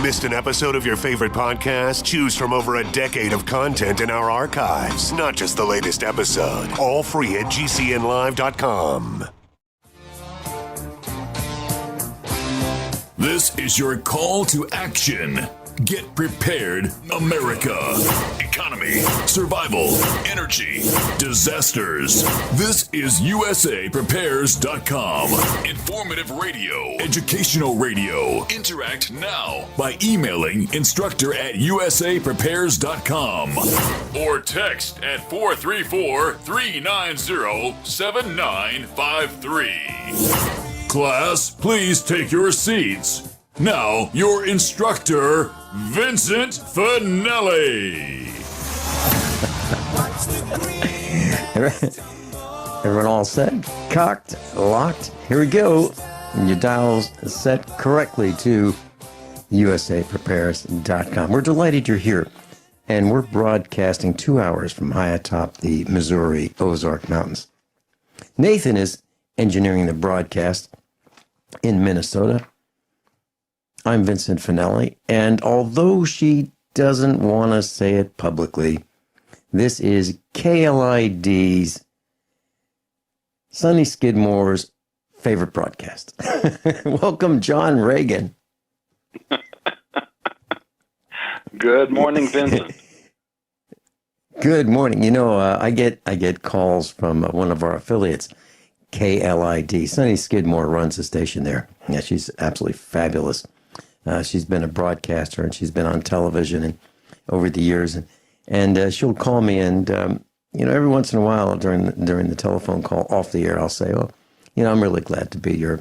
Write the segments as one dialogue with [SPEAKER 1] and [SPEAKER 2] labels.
[SPEAKER 1] Missed an episode of your favorite podcast? Choose from over a decade of content in our archives, not just the latest episode. All free at gcnlive.com.
[SPEAKER 2] This is your call to action. Get prepared, America. Economy, survival, energy, disasters. This is USAPrepares.com. Informative radio, educational radio. Interact now by emailing instructor@USAPrepares.com or text at 434-390-7953. Class, please take your seats. Now, your instructor, Vincent Finelli.
[SPEAKER 3] Everyone all set? Cocked? Locked? Here we go. And your dial's set correctly to USAPrepares.com. We're delighted you're here. And we're broadcasting 2 hours from high atop the Missouri Ozark Mountains. Nathan is engineering the broadcast in Minnesota. I'm Vincent Finelli, and although she doesn't want to say it publicly, this is KLID's Sonny Skidmore's favorite broadcast. Welcome, John Ragan.
[SPEAKER 4] Good morning, Vincent.
[SPEAKER 3] Good morning. You know, I get calls from one of our affiliates, KLID. Sonny Skidmore runs the station there. Yeah, she's absolutely fabulous. She's been a broadcaster and she's been on television and over the years, and she'll call me, and every once in a while during the telephone call off the air, I'll say, "Oh, I'm really glad to be your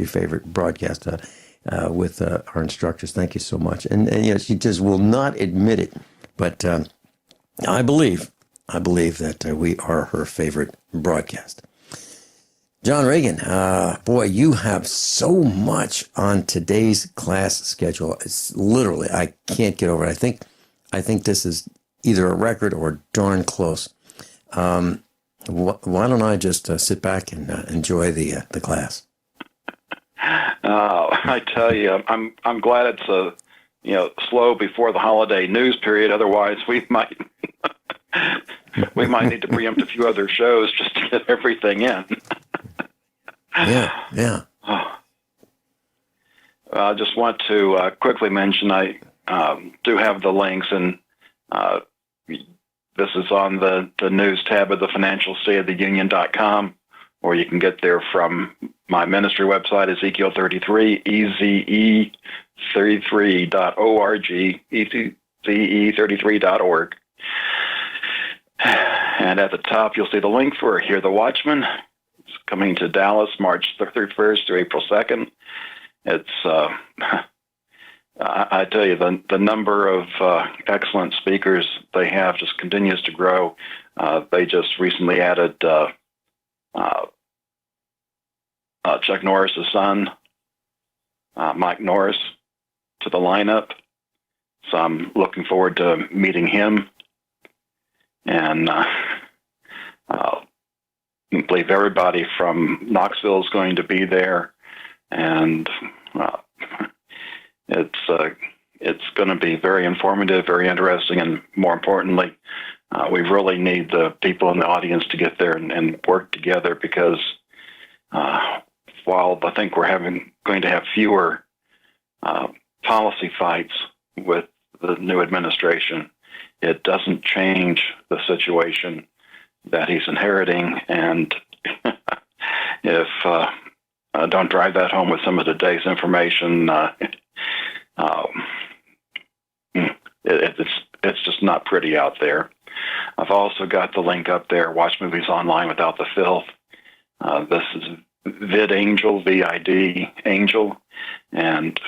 [SPEAKER 3] favorite broadcaster with our instructors. Thank you so much." And she just will not admit it, but I believe that we are her favorite broadcast. John Ragan, boy, you have so much on today's class schedule. It's literally, I can't get over it. I think this is either a record or darn close. Why don't I just sit back and enjoy the class?
[SPEAKER 4] I tell you, I'm glad it's slow before the holiday news period. Otherwise, we might need to preempt a few other shows just to get everything in.
[SPEAKER 3] Yeah.
[SPEAKER 4] I just want to quickly mention I do have the links, and this is on the news tab of the financialstateoftheunion.com, or you can get there from my ministry website, Ezekiel 33, EZE33.org, EZE33.org. And at the top, you'll see the link for Hear the Watchman. Coming to Dallas, March 31st through April 2nd. It's, I tell you, the number of excellent speakers they have just continues to grow. They just recently added Chuck Norris's son, Mike Norris, to the lineup. So I'm looking forward to meeting him. And I believe everybody from Knoxville is going to be there, and it's going to be very informative, very interesting, and more importantly, we really need the people in the audience to get there and work together, because while I think we're going to have fewer policy fights with the new administration, it doesn't change the situation that he's inheriting, and if don't drive that home with some of today's information, it's just not pretty out there. I've also got the link up there, Watch Movies Online Without the Filth. This is VidAngel, V-I-D, Angel, and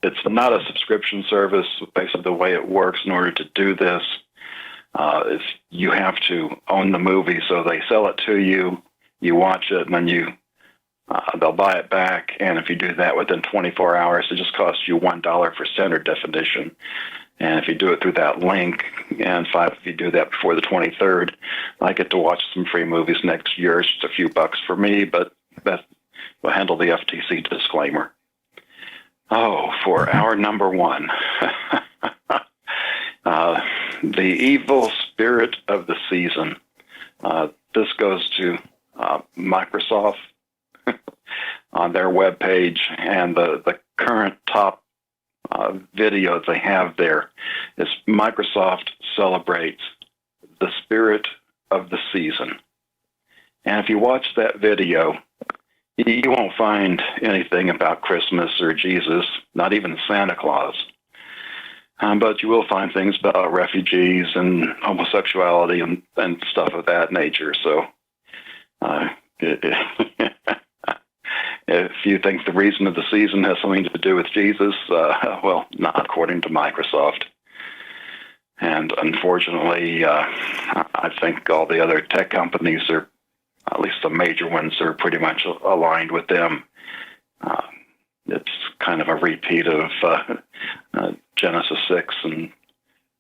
[SPEAKER 4] it's not a subscription service. Basically, the way it works in order to do this is you have to own the movie, so they sell it to you, you watch it, and then they'll buy it back, and if you do that within 24 hours, it just costs you $1 for standard definition. And if you do it through that link, and if you do that before the 23rd, I get to watch some free movies next year. It's just a few bucks for me, but that will handle the FTC disclaimer. Oh, for our number one, the evil spirit of the season. This goes to Microsoft on their webpage, and the current top video they have there is Microsoft celebrates the spirit of the season. And if you watch that video, you won't find anything about Christmas or Jesus, not even Santa Claus. But you will find things about refugees and homosexuality and stuff of that nature. So if you think the reason of the season has something to do with Jesus, well, not according to Microsoft. And unfortunately, I think all the other tech companies are, at least the major ones, are pretty much aligned with them. It's kind of a repeat of Genesis 6, and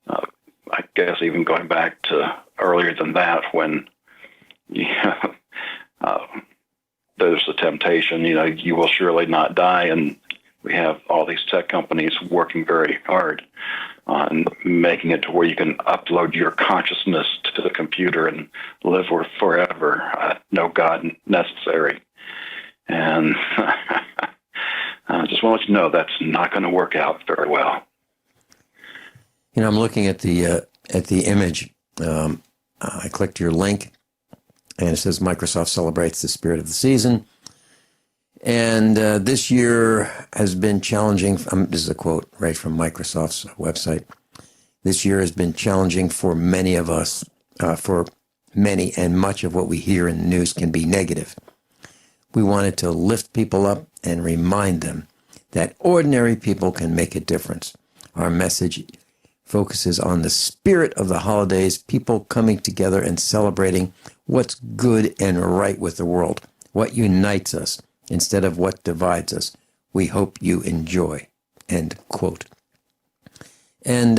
[SPEAKER 4] I guess even going back to earlier than that, when there's a temptation, you will surely not die, and we have all these tech companies working very hard on making it to where you can upload your consciousness to the computer and live forever, no God necessary. And I just want to let you know that's not going to work out very well.
[SPEAKER 3] I'm looking at the image. I clicked your link, and it says Microsoft celebrates the spirit of the season. And this year has been challenging. This is a quote right from Microsoft's website. This year has been challenging for many of us, and much of what we hear in the news can be negative. We wanted to lift people up and remind them that ordinary people can make a difference. Our message focuses on the spirit of the holidays, people coming together and celebrating what's good and right with the world, what unites us instead of what divides us. We hope you enjoy, end quote. And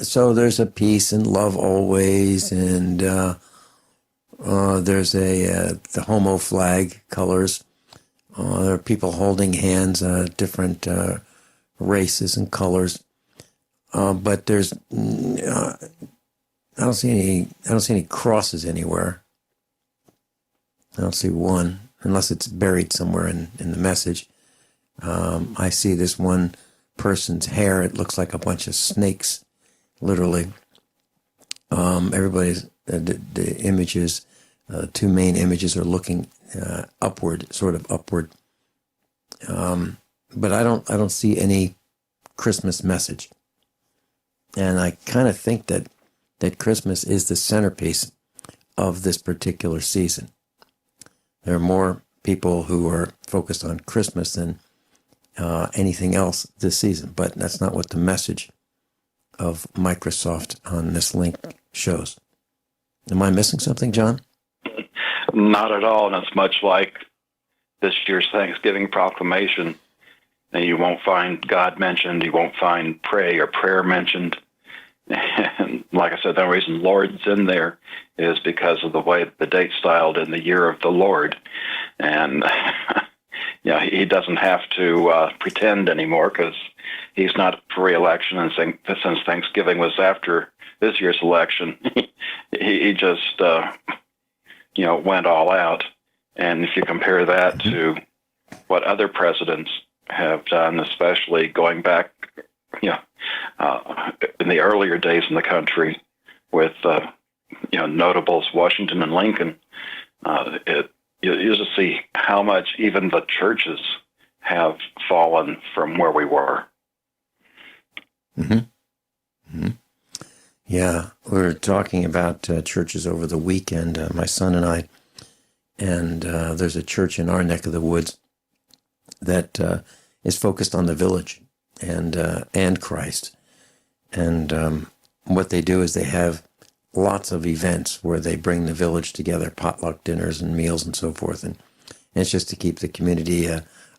[SPEAKER 3] so there's a peace and love always, and there's the homo flag colors. There are people holding hands, different races and colors. But there's I don't see any crosses anywhere. I don't see one, unless it's buried somewhere in the message. I see this one person's hair. It looks like a bunch of snakes, literally. Everybody's the images, two main images are looking upward, sort of upward. But I don't see any Christmas message. And I kind of think that Christmas is the centerpiece of this particular season. There are more people who are focused on Christmas than anything else this season, but that's not what the message of Microsoft on this link shows. Am I missing something, John?
[SPEAKER 4] Not at all, and it's much like this year's Thanksgiving proclamation. And you won't find God mentioned. You won't find pray or prayer mentioned. And like I said, the reason Lord's in there is because of the way the date's styled in the year of the Lord. And he doesn't have to pretend anymore, because he's not for re-election. And since Thanksgiving was after this year's election, he just went all out. And if you compare that to what other presidents have done, especially going back, in the earlier days in the country with, notables Washington and Lincoln, you just see how much even the churches have fallen from where we were.
[SPEAKER 3] Mm-hmm. Mm-hmm. Yeah, we were talking about churches over the weekend, my son and I, and there's a church in our neck of the woods that is focused on the village and Christ. And what they do is they have lots of events where they bring the village together, potluck dinners and meals and so forth. And it's just to keep the community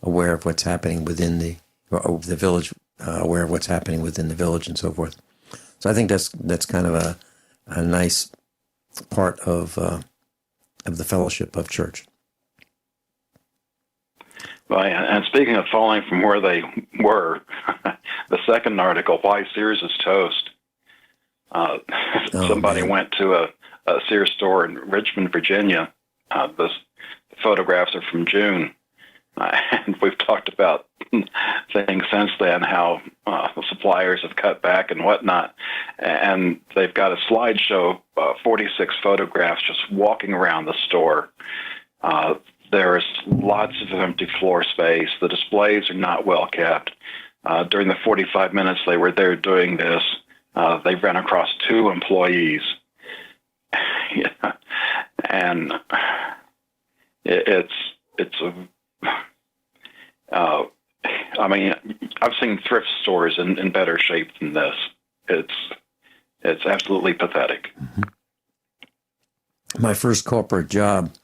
[SPEAKER 3] aware of what's happening within the village, aware of what's happening within the village and so forth. So I think that's kind of a nice part of the fellowship of church.
[SPEAKER 4] Well, and speaking of falling from where they were, the second article, Why Sears is Toast. Somebody
[SPEAKER 3] man.
[SPEAKER 4] went to a Sears store in Richmond, Virginia. The photographs are from June. And we've talked about things since then, how the suppliers have cut back and whatnot. And they've got a slideshow, 46 photographs just walking around the store. There's lots of empty floor space. The displays are not well kept. During the 45 minutes they were there doing this, they ran across 2 employees. Yeah. And it's I mean, I've seen thrift stores in better shape than this. It's absolutely pathetic.
[SPEAKER 3] My first corporate job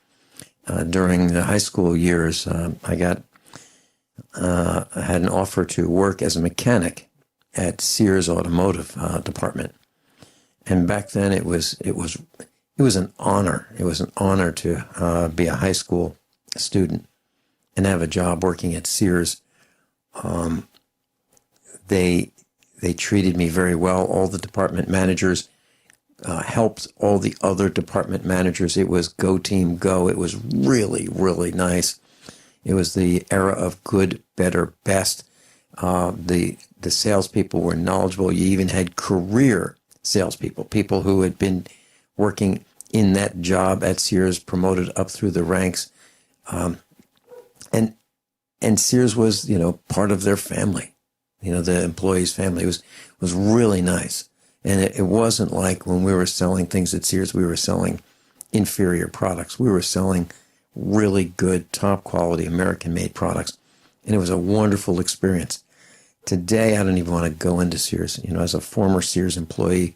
[SPEAKER 3] during the high school years, I had an offer to work as a mechanic at Sears Automotive Department, and back then it was an honor. It was an honor to be a high school student and have a job working at Sears. They treated me very well. All the department managers helped all the other department managers. It was go team go. It was really, really nice. It was the era of good, better, best. The salespeople were knowledgeable. You even had career salespeople, people who had been working in that job at Sears, promoted up through the ranks. And Sears was, part of their family, the employees' family. It was really nice. And it wasn't like when we were selling things at Sears, we were selling inferior products. We were selling really good, top quality American-made products. And it was a wonderful experience. Today, I don't even want to go into Sears. As a former Sears employee,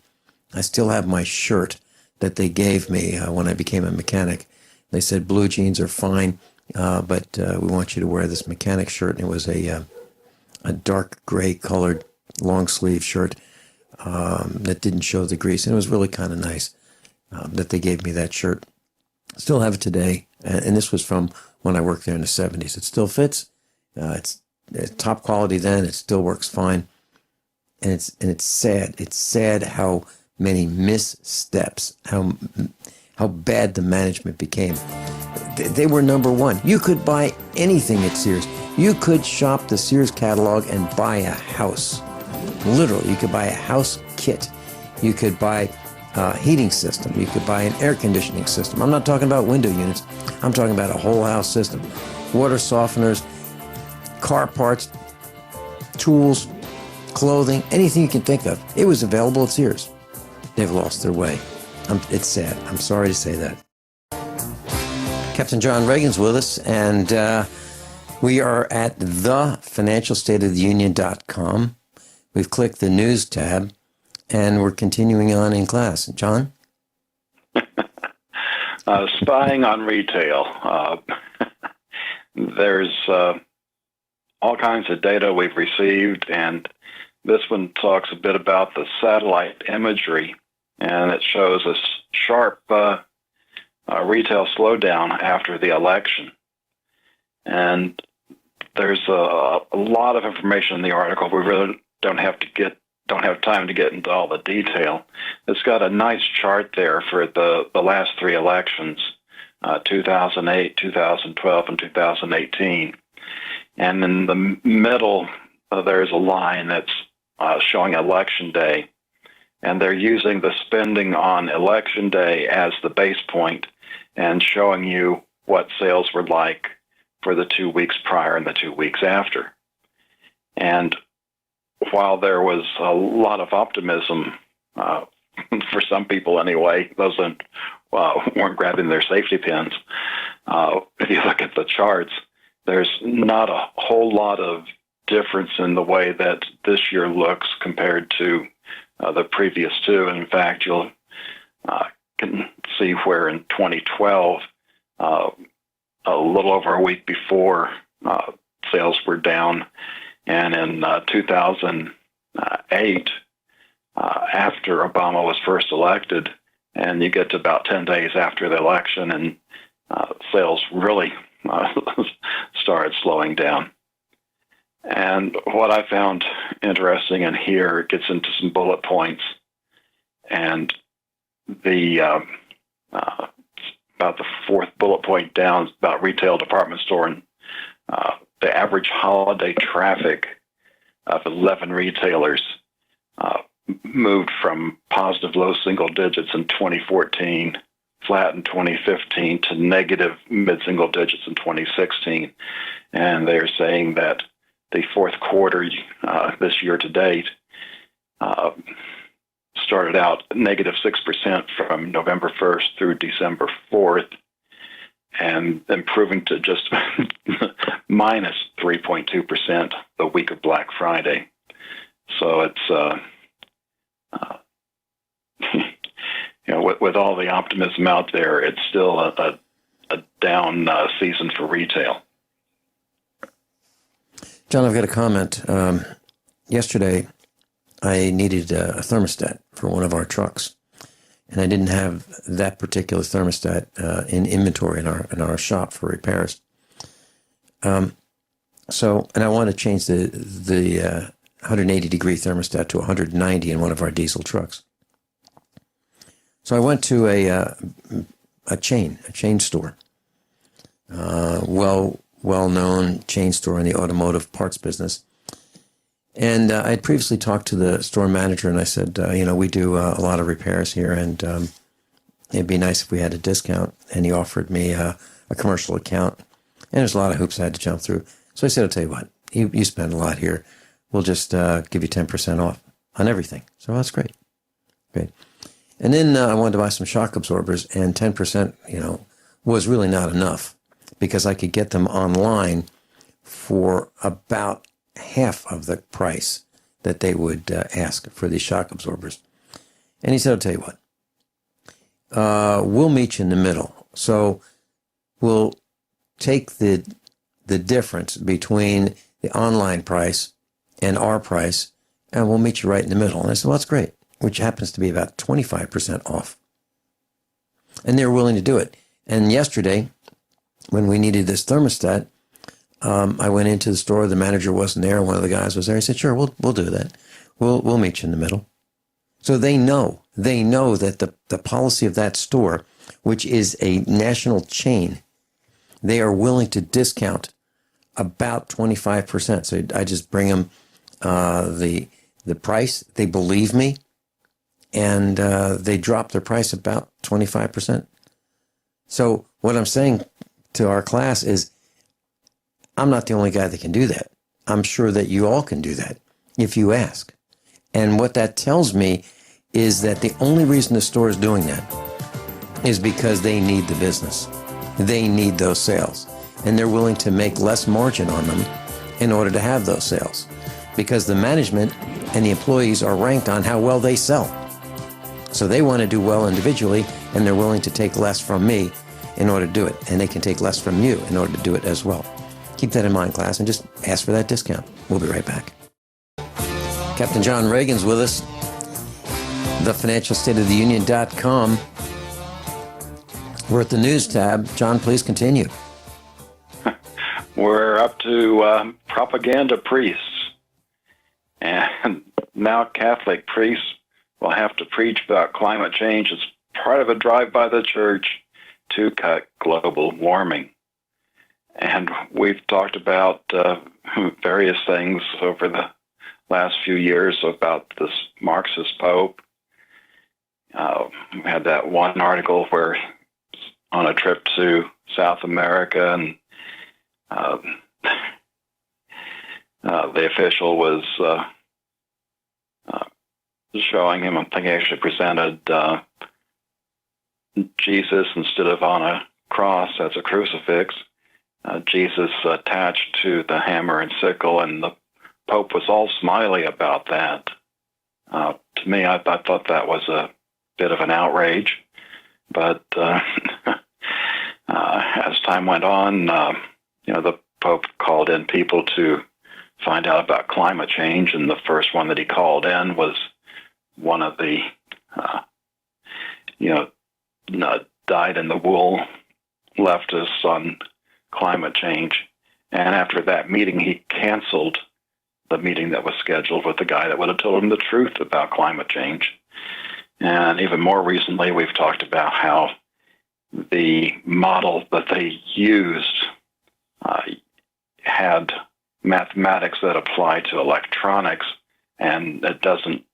[SPEAKER 3] I still have my shirt that they gave me when I became a mechanic. They said, blue jeans are fine, but we want you to wear this mechanic shirt. And it was a dark gray colored long sleeve shirt that didn't show the grease. And it was really kind of nice that they gave me that shirt. Still have it today. And this was from when I worked there in the 70s. It still fits. It's top quality then. It still works fine. And it's sad. It's sad how many missteps, how bad the management became. They were number one. You could buy anything at Sears. You could shop the Sears catalog and buy a house. Literally, you could buy a house kit. You could buy a heating system. You could buy an air conditioning system. I'm not talking about window units. I'm talking about a whole house system. Water softeners, car parts, tools, clothing, anything you can think of. It was available at Sears. They've lost their way. It's sad. I'm sorry to say that. Captain John Ragan's with us, and we are at thefinancialstateoftheunion.com. We've clicked the news tab, and we're continuing on in class. John?
[SPEAKER 4] Spying on retail. There's all kinds of data we've received, and this one talks a bit about the satellite imagery, and it shows a sharp retail slowdown after the election. And there's a lot of information in the article. We really don't have time to get into all the detail. It's got a nice chart there for the last 3 elections, 2008, 2012, and 2018. And in the middle, there's a line that's showing election day. And they're using the spending on election day as the base point and showing you what sales were like for the 2 weeks prior and the 2 weeks after. And while there was a lot of optimism, for some people anyway, those that weren't grabbing their safety pins, if you look at the charts, there's not a whole lot of difference in the way that this year looks compared to the previous 2. And in fact, you'll can see where in 2012, a little over a week before, sales were down. And in 2008, after Obama was first elected, and you get to about 10 days after the election, and sales really started slowing down. And what I found interesting, and here it gets into some bullet points, and the about the fourth bullet point down is about retail department store, and the average holiday traffic of 11 retailers moved from positive low single digits in 2014, flat in 2015, to negative mid-single digits in 2016. And they're saying that the fourth quarter this year to date started out negative 6% from November 1st through December 4th, and improving to just minus 3.2% the week of Black Friday. So it's, with all the optimism out there, it's still a down season for retail.
[SPEAKER 3] John, I've got a comment. Yesterday, I needed a thermostat for one of our trucks, and I didn't have that particular thermostat in inventory in our shop for repairs. And I want to change the 180-degree thermostat to 190 in one of our diesel trucks. So I went to a chain store, well-known chain store in the automotive parts business. And I had previously talked to the store manager, and I said, we do a lot of repairs here, and it'd be nice if we had a discount. And he offered me a commercial account, and there's a lot of hoops I had to jump through. So I said, I'll tell you what, you spend a lot here. We'll just give you 10% off on everything. So that's great. Great. And then I wanted to buy some shock absorbers, and 10%, was really not enough, because I could get them online for about half of the price that they would ask for these shock absorbers. And he said, I'll tell you what, we'll meet you in the middle. So we'll take the difference between the online price and our price, and we'll meet you right in the middle. And I said, well, that's great, which happens to be about 25% off. And they were willing to do it. And yesterday, when we needed this thermostat, I went into the store. The manager wasn't there. One of the guys was there. He said, sure, we'll do that. We'll meet you in the middle. So they know that the policy of that store, which is a national chain, they are willing to discount about 25%. So I just bring them the price. They believe me, and they drop their price about 25%. So what I'm saying to our class is, I'm not the only guy that can do that. I'm sure that you all can do that if you ask. And what that tells me is that the only reason the store is doing that is because they need the business. They need those sales. And they're willing to make less margin on them in order to have those sales, because the management and the employees are ranked on how well they sell. So they want to do well individually, and they're willing to take less from me in order to do it. And they can take less from you in order to do it as well. Keep that in mind, class, and just ask for that discount. We'll be right back. Captain John Ragan's with us. TheFinancialStateOfTheUnion.com. We're at the news tab. John, please continue.
[SPEAKER 4] We're up to propaganda priests. And now Catholic priests will have to preach about climate change as part of a drive by the church to cut global warming. And we've talked about various things over the last few years about this Marxist Pope. We had that one article where on a trip to South America, and the official was showing him, I think he actually presented Jesus instead of on a cross as a crucifix. Jesus attached to the hammer and sickle, and the Pope was all smiley about that. To me, I thought that was a bit of an outrage, but as time went on, the Pope called in people to find out about climate change, and the first one that he called in was one of the, dyed-in-the-wool leftists on climate change. And after that meeting, he canceled the meeting that was scheduled with the guy that would have told him the truth about climate change. And even more recently, we've talked about how the model that they used had mathematics that apply to electronics, and it doesn't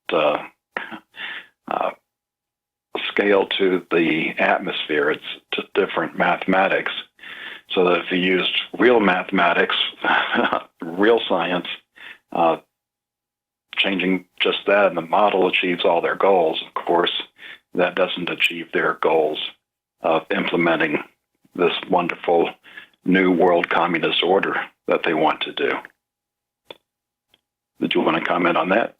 [SPEAKER 4] scale to the atmosphere. It's just different mathematics. So that if you used real mathematics, real science, changing just that, and the model achieves all their goals. Of course, that doesn't achieve their goals of implementing this wonderful new world communist order that they want to do. Did you want to comment on that?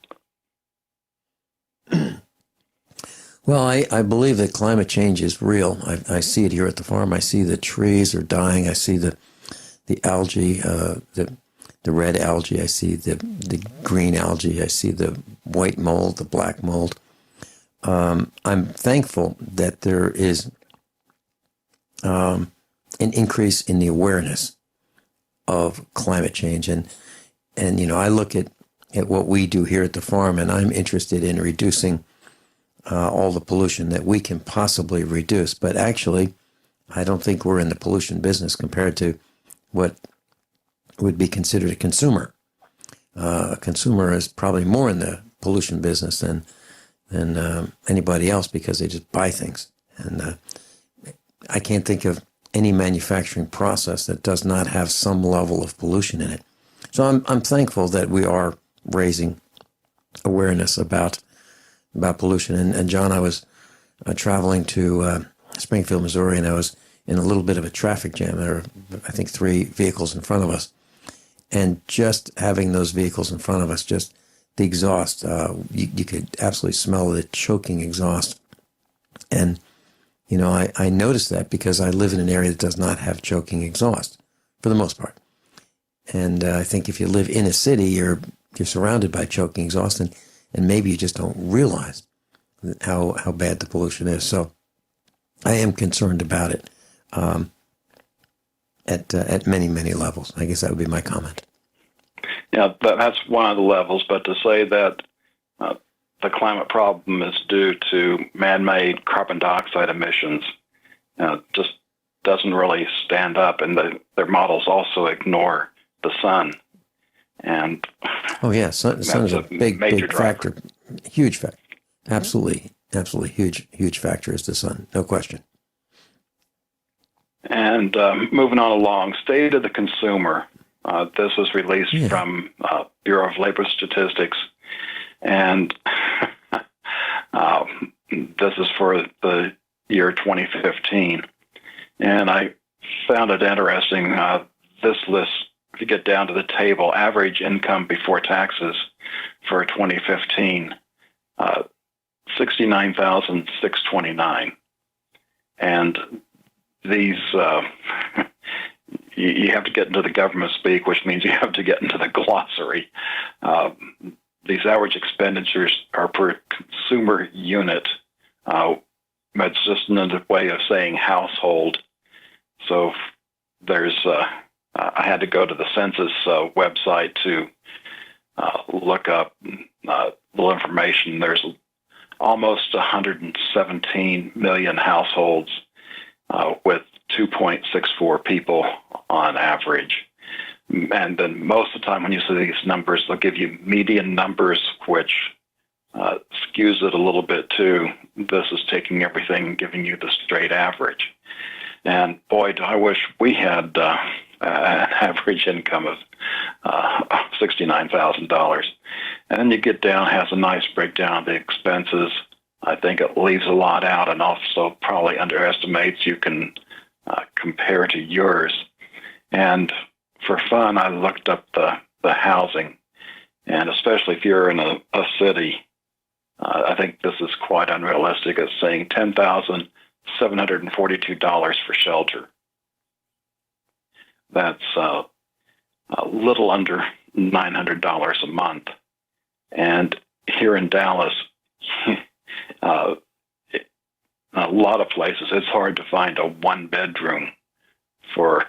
[SPEAKER 3] Well, I believe that climate change is real. I see it here at the farm. I see the trees are dying. I see the algae, the red algae. I see the green algae. I see the white mold, the black mold. I'm thankful that there is an increase in the awareness of climate change. And you know, I look at what we do here at the farm, and I'm interested in reducing all the pollution that we can possibly reduce. But actually, I don't think we're in the pollution business compared to what would be considered a consumer. A consumer is probably more in the pollution business than anybody else, because they just buy things. And I can't think of any manufacturing process that does not have some level of pollution in it. So I'm thankful that we are raising awareness about pollution. And John, I was traveling to Springfield, Missouri, and I was in a little bit of a traffic jam. There were, I think, 3 vehicles in front of us. And just having those vehicles in front of us, just the exhaust, you could absolutely smell the choking exhaust. And, you know, I noticed that because I live in an area that does not have choking exhaust for the most part. And I think if you live in a city, you're surrounded by choking exhaust, and maybe you just don't realize how bad the pollution is. So I am concerned about it at many, many levels. I guess that would be my comment.
[SPEAKER 4] Yeah, that's one of the levels. But to say that the climate problem is due to man-made carbon dioxide emissions just doesn't really stand up. And their models also ignore the sun. And
[SPEAKER 3] oh yeah, sun's a big factor, huge factor. Absolutely huge factor is the sun, no question.
[SPEAKER 4] And moving on along, State of the Consumer. This was released from Bureau of Labor Statistics, and this is for the year 2015. And I found it interesting. This list, if you get down to the table, average income before taxes for 2015, $69,629, and these you have to get into the government speak, which means you have to get into the glossary. These average expenditures are per consumer unit. It's just another way of saying household. So there's I had to go to the census website to look up little information. There's almost 117 million households with 2.64 people on average. And then most of the time when you see these numbers, they'll give you median numbers, which skews it a little bit too. This is taking everything and giving you the straight average. And boy, do I wish we had an average income of $69,000. And then you get down, has a nice breakdown of the expenses. I think it leaves a lot out and also probably underestimates you can compare to yours. And for fun, I looked up the housing, and especially if you're in a city, I think this is quite unrealistic. It's saying $10,742 for shelter. That's a little under $900 a month. And here in Dallas, a lot of places, it's hard to find a one-bedroom for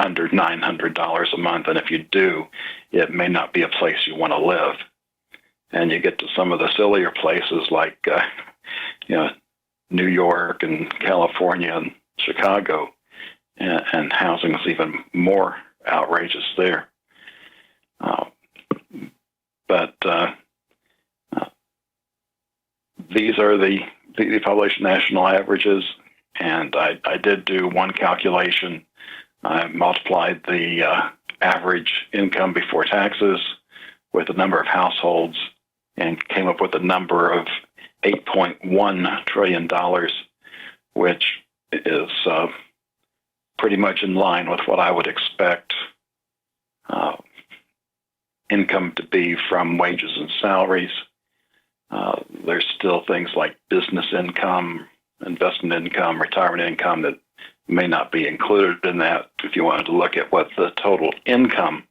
[SPEAKER 4] under $900 a month. And if you do, it may not be a place you want to live. And you get to some of the sillier places like, New York and California and Chicago, and housing is even more outrageous there. But these are the published national averages, and I did do one calculation. I multiplied the average income before taxes with the number of households and came up with a number of $8.1 trillion, which is pretty much in line with what I would expect income to be from wages and salaries. There's still things like business income, investment income, retirement income that may not be included in that if you wanted to look at what the total income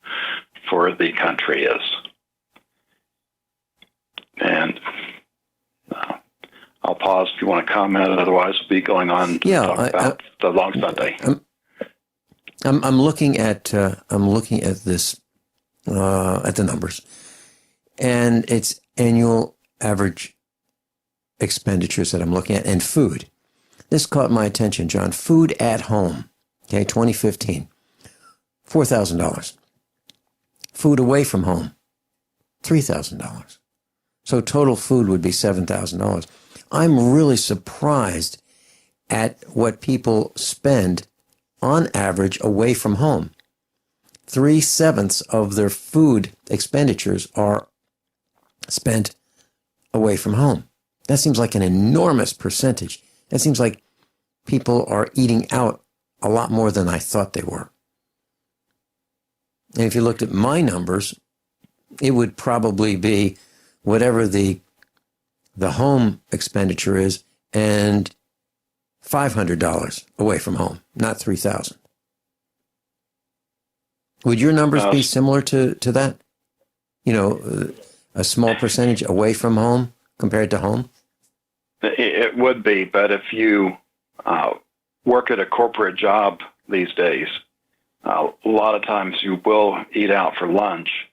[SPEAKER 4] for the country is. And I'll pause if you want to comment. Otherwise, we'll be going on to talk about the long Sunday.
[SPEAKER 3] I'm looking at this at the numbers, and it's annual average expenditures that I'm looking at, and food. This caught my attention, John. Food at home, okay, 2015, $4,000. Food away from home, $3,000. So total food would be $7,000. I'm really surprised at what people spend on average away from home. 3/7 of their food expenditures are spent away from home. That seems like an enormous percentage. That seems like people are eating out a lot more than I thought they were. And if you looked at my numbers, it would probably be whatever the home expenditure is and $500 away from home, not $3,000. Would your numbers be similar to that? A small percentage away from home compared to home?
[SPEAKER 4] It would be, but if you work at a corporate job these days, a lot of times you will eat out for lunch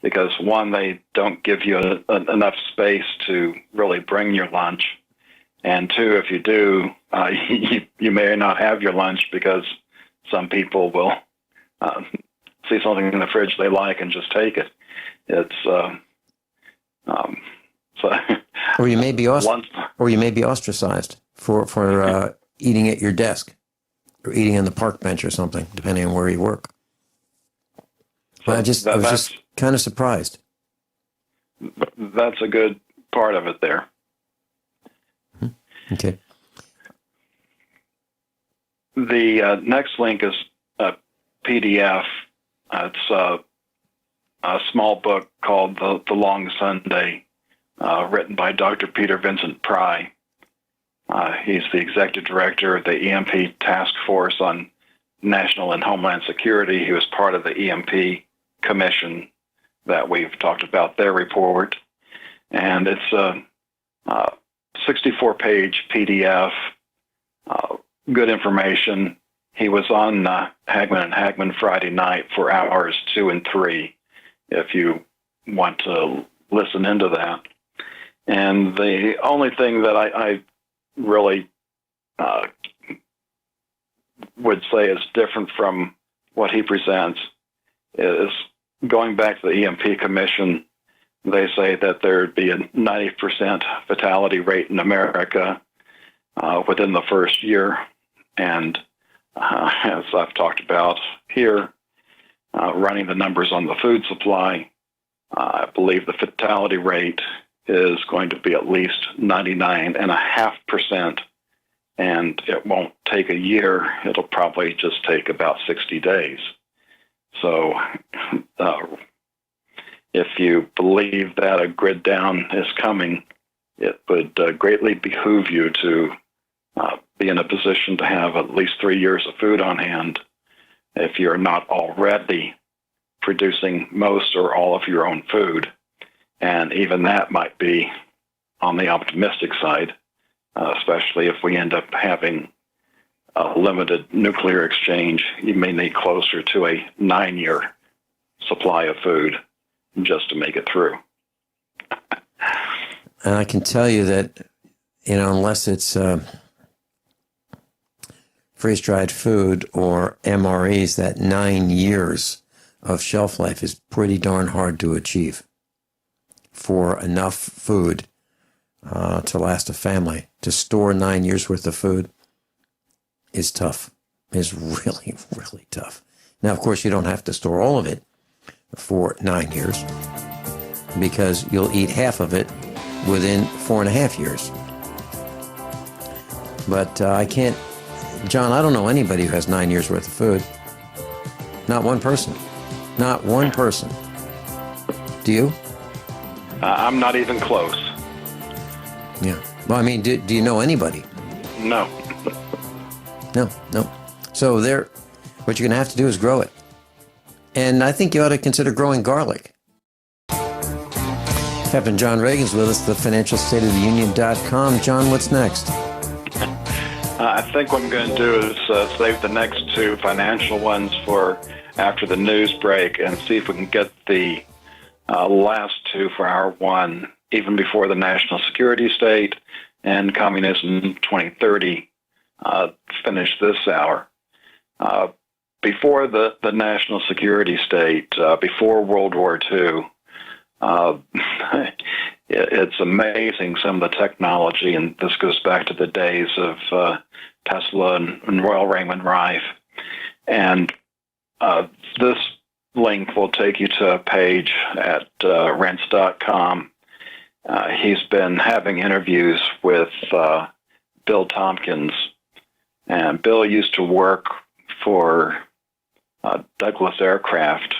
[SPEAKER 4] because, one, they don't give you enough space to really bring your lunch. And two, if you do, you may not have your lunch because some people will see something in the fridge they like and just take it. It's
[SPEAKER 3] or you may be ostracized for eating at your desk or eating on the park bench or something, depending on where you work. But I was just kind of surprised.
[SPEAKER 4] That's a good part of it there.
[SPEAKER 3] Okay.
[SPEAKER 4] The next link is a PDF. It's a small book called The Long Sunday, written by Dr. Peter Vincent Pry. He's the executive director of the EMP Task Force on National and Homeland Security. He was part of the EMP Commission that we've talked about, their report. And it's a 64-page PDF, good information. He was on Hagman and Hagman Friday night for hours 2 and 3, if you want to listen into that. And the only thing that I really would say is different from what he presents is going back to the EMP Commission. They say that there'd be a 90% fatality rate in America within the first year. And as I've talked about here, running the numbers on the food supply, I believe the fatality rate is going to be at least 99.5%, and it won't take a year. It'll probably just take about 60 days. So if you believe that a grid down is coming, it would greatly behoove you to be in a position to have at least 3 years of food on hand if you're not already producing most or all of your own food. And even that might be on the optimistic side, especially if we end up having limited nuclear exchange, you may need closer to a 9-year supply of food just to make it through.
[SPEAKER 3] And I can tell you that, unless it's freeze-dried food or MREs, that 9 years of shelf life is pretty darn hard to achieve for enough food to last a family. To store 9 years worth of food is tough, is really, really tough. Now, of course, you don't have to store all of it for 9 years because you'll eat half of it within 4.5 years. But I can't, John, I don't know anybody who has 9 years worth of food. Not one person. Not one person. Do you?
[SPEAKER 4] I'm not even close.
[SPEAKER 3] Yeah. Well, I mean, do you know anybody?
[SPEAKER 4] No.
[SPEAKER 3] No. So what you're going to have to do is grow it. And I think you ought to consider growing garlic. Captain John Ragan's with us, the financialstateoftheunion.com. John, what's next?
[SPEAKER 4] I think what I'm going to do is save the next two financial ones for after the news break and see if we can get the last two for hour one, even before the national security state and communism 2030 finish this hour. Before the national security state, before World War II, it's amazing some of the technology, and this goes back to the days of Tesla and Royal Raymond Rife. And this link will take you to a page at rents.com. He's been having interviews with Bill Tompkins, and Bill used to work for Douglas Aircraft,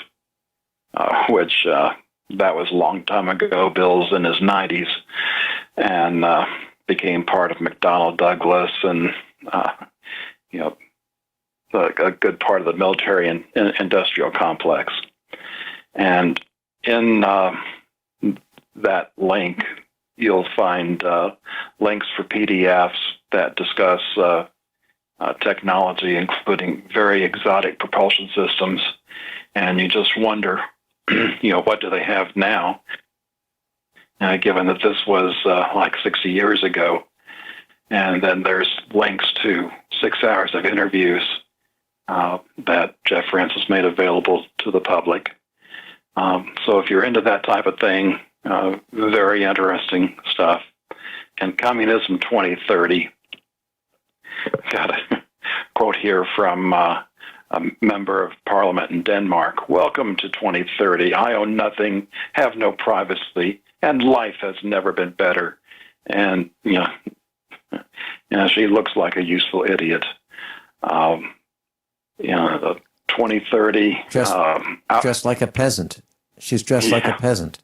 [SPEAKER 4] which that was a long time ago. Bill's in his 90s and became part of McDonnell Douglas and, a good part of the military and industrial complex. And in that link, you'll find links for PDFs that discuss technology, including very exotic propulsion systems. And you just wonder, what do they have now? Given that this was like 60 years ago. And then there's links to 6 hours of interviews that Jeff Francis made available to the public. So if you're into that type of thing, very interesting stuff. And Communism 2030, got a quote here from a member of parliament in Denmark. Welcome to 2030. I own nothing, have no privacy, and life has never been better. And, she looks like a useful idiot. The 2030.
[SPEAKER 3] Dressed like a peasant. She's dressed like a peasant.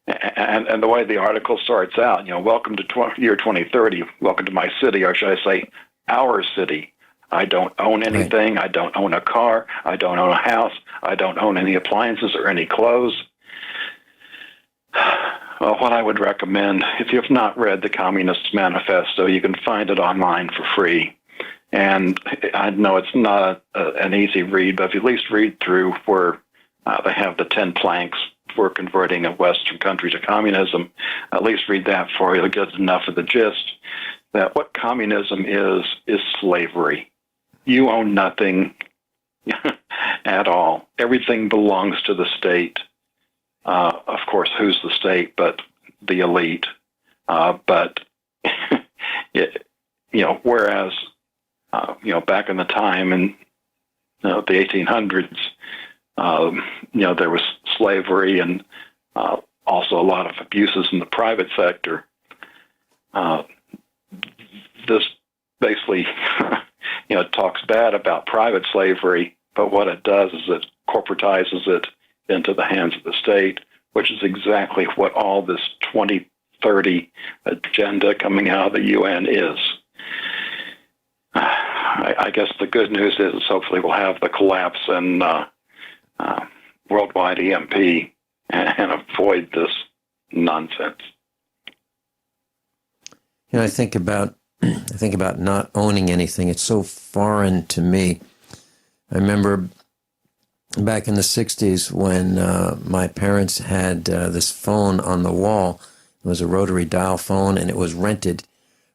[SPEAKER 4] And the way the article starts out, welcome to year 2030. Welcome to my city, or should I say our city. I don't own anything. Right. I don't own a car. I don't own a house. I don't own any appliances or any clothes. Well, what I would recommend, if you've not read the Communist Manifesto, you can find it online for free. And I know it's not an easy read, but if you at least read through where they have the 10 planks for converting a Western country to communism, at least read that for you. You'll get enough of the gist that what communism is slavery. You own nothing at all. Everything belongs to the state. Of course, who's the state but the elite? But whereas back in the time in the 1800s, there was slavery and also a lot of abuses in the private sector. This basically, talks bad about private slavery, but what it does is it corporatizes it into the hands of the state, which is exactly what all this 2030 agenda coming out of the UN is. I guess the good news is hopefully we'll have the collapse in worldwide EMP and avoid this nonsense.
[SPEAKER 3] I think about I think about not owning anything. It's so foreign to me. I remember back in the 60s when my parents had this phone on the wall. It was a rotary dial phone, and it was rented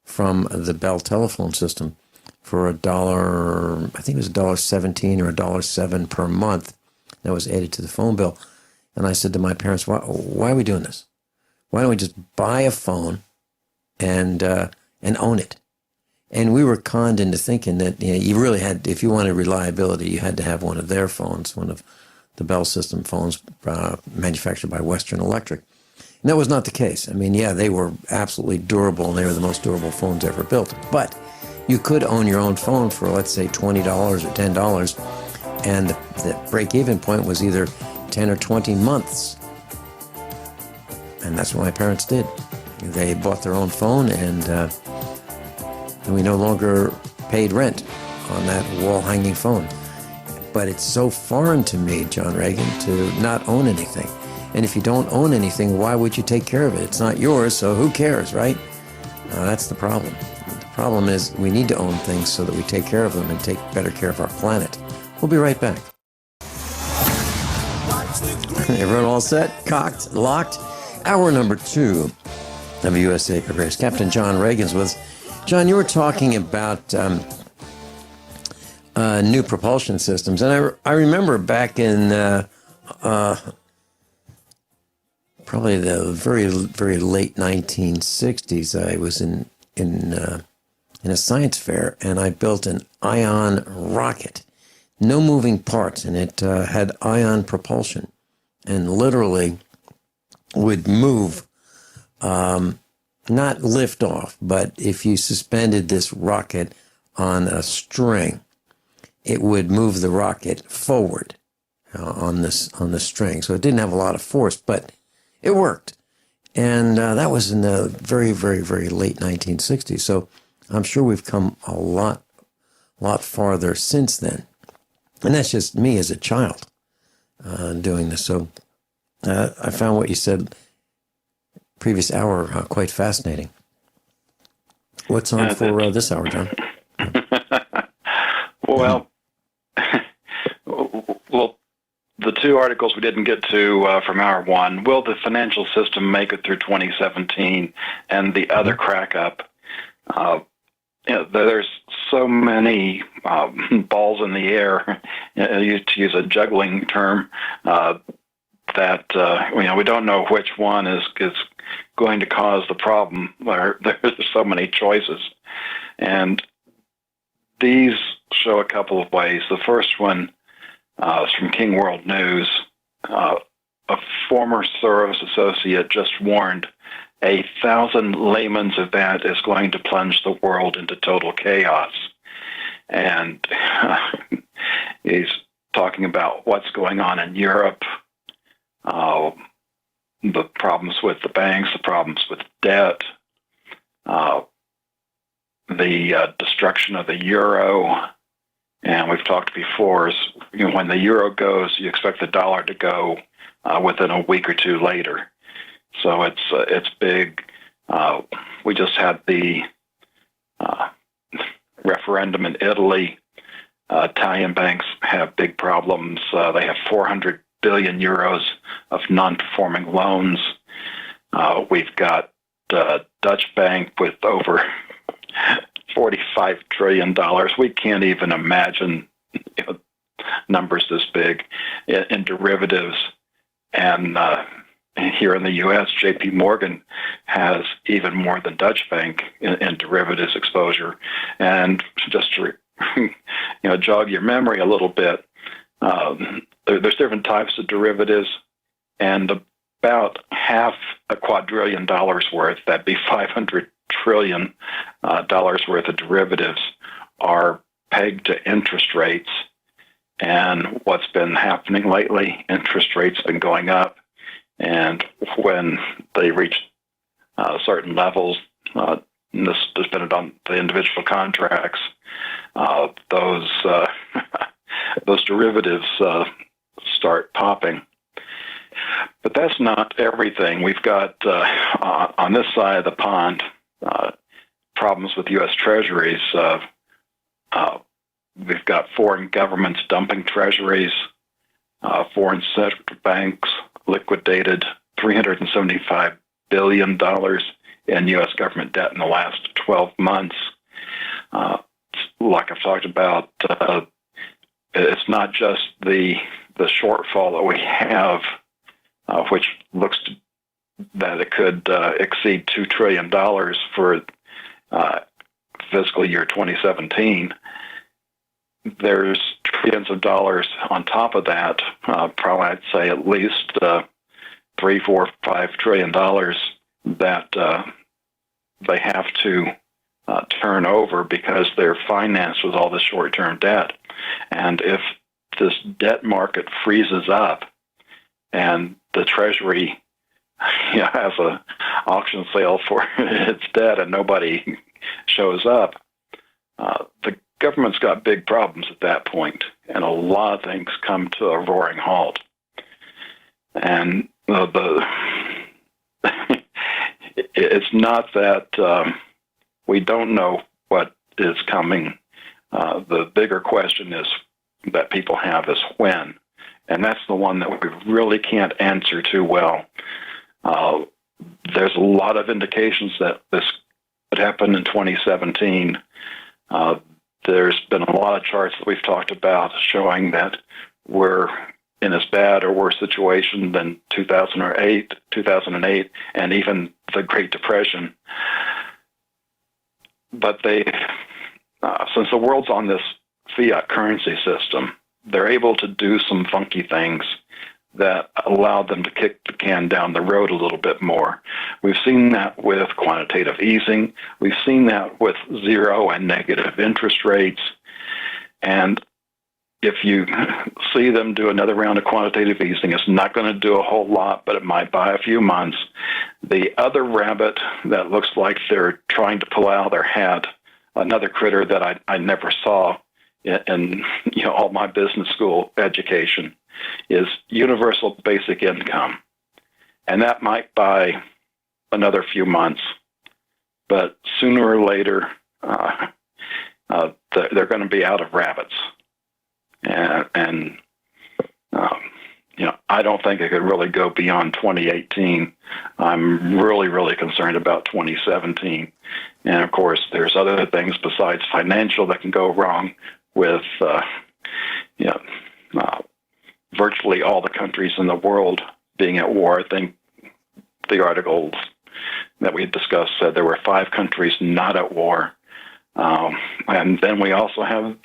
[SPEAKER 3] from the Bell telephone system for $1, I think it was $1.17 or $1.07 per month. That was added to the phone bill. And I said to my parents, why are we doing this? Why don't we just buy a phone and own it? And we were conned into thinking that you really had, if you wanted reliability, you had to have one of their phones, one of the Bell system phones manufactured by Western Electric. And that was not the case. I mean, yeah, they were absolutely durable, and they were the most durable phones ever built. But you could own your own phone for, let's say, $20 or $10, and the break-even point was either 10 or 20 months. And that's what my parents did. They bought their own phone, and we no longer paid rent on that wall-hanging phone. But it's so foreign to me, John Ragan, to not own anything. And if you don't own anything, why would you take care of it? It's not yours, so who cares, right? That's the problem. The problem is we need to own things so that we take care of them and take better care of our planet. We'll be right back. Everyone all set? Cocked? Locked? Hour number 2 of USA Prepares. Captain John Ragan's with us. John, you were talking about new propulsion systems, and I remember back in probably the very, very late 1960s, I was in a science fair, and I built an ion rocket. No moving parts, and it had ion propulsion, and literally would move, not lift off, but if you suspended this rocket on a string, it would move the rocket forward on the string. So it didn't have a lot of force, but it worked. And that was in the very, very, very late 1960s. So I'm sure we've come a lot farther since then. And that's just me as a child doing this. So I found what you said previous hour quite fascinating. What's on for this hour, John?
[SPEAKER 4] Well, the two articles we didn't get to from hour one, will the financial system make it through 2017, and the other crack up? There's so many balls in the air, to use a juggling term, that we don't know which one is going to cause the problem. There's so many choices, and these show a couple of ways. The first one is from King World News. A former Soros associate just warned a 1,000 layman's event is going to plunge the world into total chaos. And he's talking about what's going on in Europe, the problems with the banks, the problems with debt, the destruction of the euro. And we've talked before, when the euro goes, you expect the dollar to go within a week or two later. So it's big. We just had the referendum in Italy. Italian banks have big problems. They have 400 billion euros of non-performing loans. We've got Dutch bank with over $45 trillion. We can't even imagine numbers this big in derivatives. And here in the U.S., J.P. Morgan has even more than Deutsche Bank in derivatives exposure. And just to jog your memory a little bit, there's different types of derivatives, and about $500 billion worth, that'd be $500 trillion worth of derivatives, are pegged to interest rates. And what's been happening lately, interest rates have been going up. And when they reach certain levels, and this is dependent on the individual contracts, those derivatives start popping. But that's not everything. We've got, on this side of the pond, problems with U.S. treasuries. We've got foreign governments dumping treasuries. Foreign central banks liquidated $375 billion in U.S. government debt in the last 12 months. Like I've talked about, it's not just the shortfall that we have, which looks that it could exceed $2 trillion for fiscal year 2017. There's trillions of dollars on top of that, probably I'd say at least $3, $4, $5 trillion that they have to turn over because they're financed with all this short-term debt. And if this debt market freezes up and the Treasury has an auction sale for its debt and nobody shows up, the government's got big problems at that point, and a lot of things come to a roaring halt. And it's not that we don't know what is coming. The bigger question is that people have is when, and that's the one that we really can't answer too well. There's a lot of indications that this could happen in 2017. There's been a lot of charts that we've talked about showing that we're in as bad or worse situation than 2008, and even the Great Depression. But since the world's on this fiat currency system, they're able to do some funky things that allow them to kick the can down the road a little bit more. We've seen that with quantitative easing. We've seen that with zero and negative interest rates. And if you see them do another round of quantitative easing, it's not going to do a whole lot, but it might buy a few months. The other rabbit that looks like they're trying to pull out of their hat, another critter that I never saw in all my business school education, is universal basic income. And that might buy another few months, but sooner or later, they're going to be out of rabbits. And I don't think it could really go beyond 2018. I'm really, really concerned about 2017. And of course, there's other things besides financial that can go wrong with, virtually all the countries in the world being at war. I think the articles that we discussed said there were 5 countries not at war. And then we also have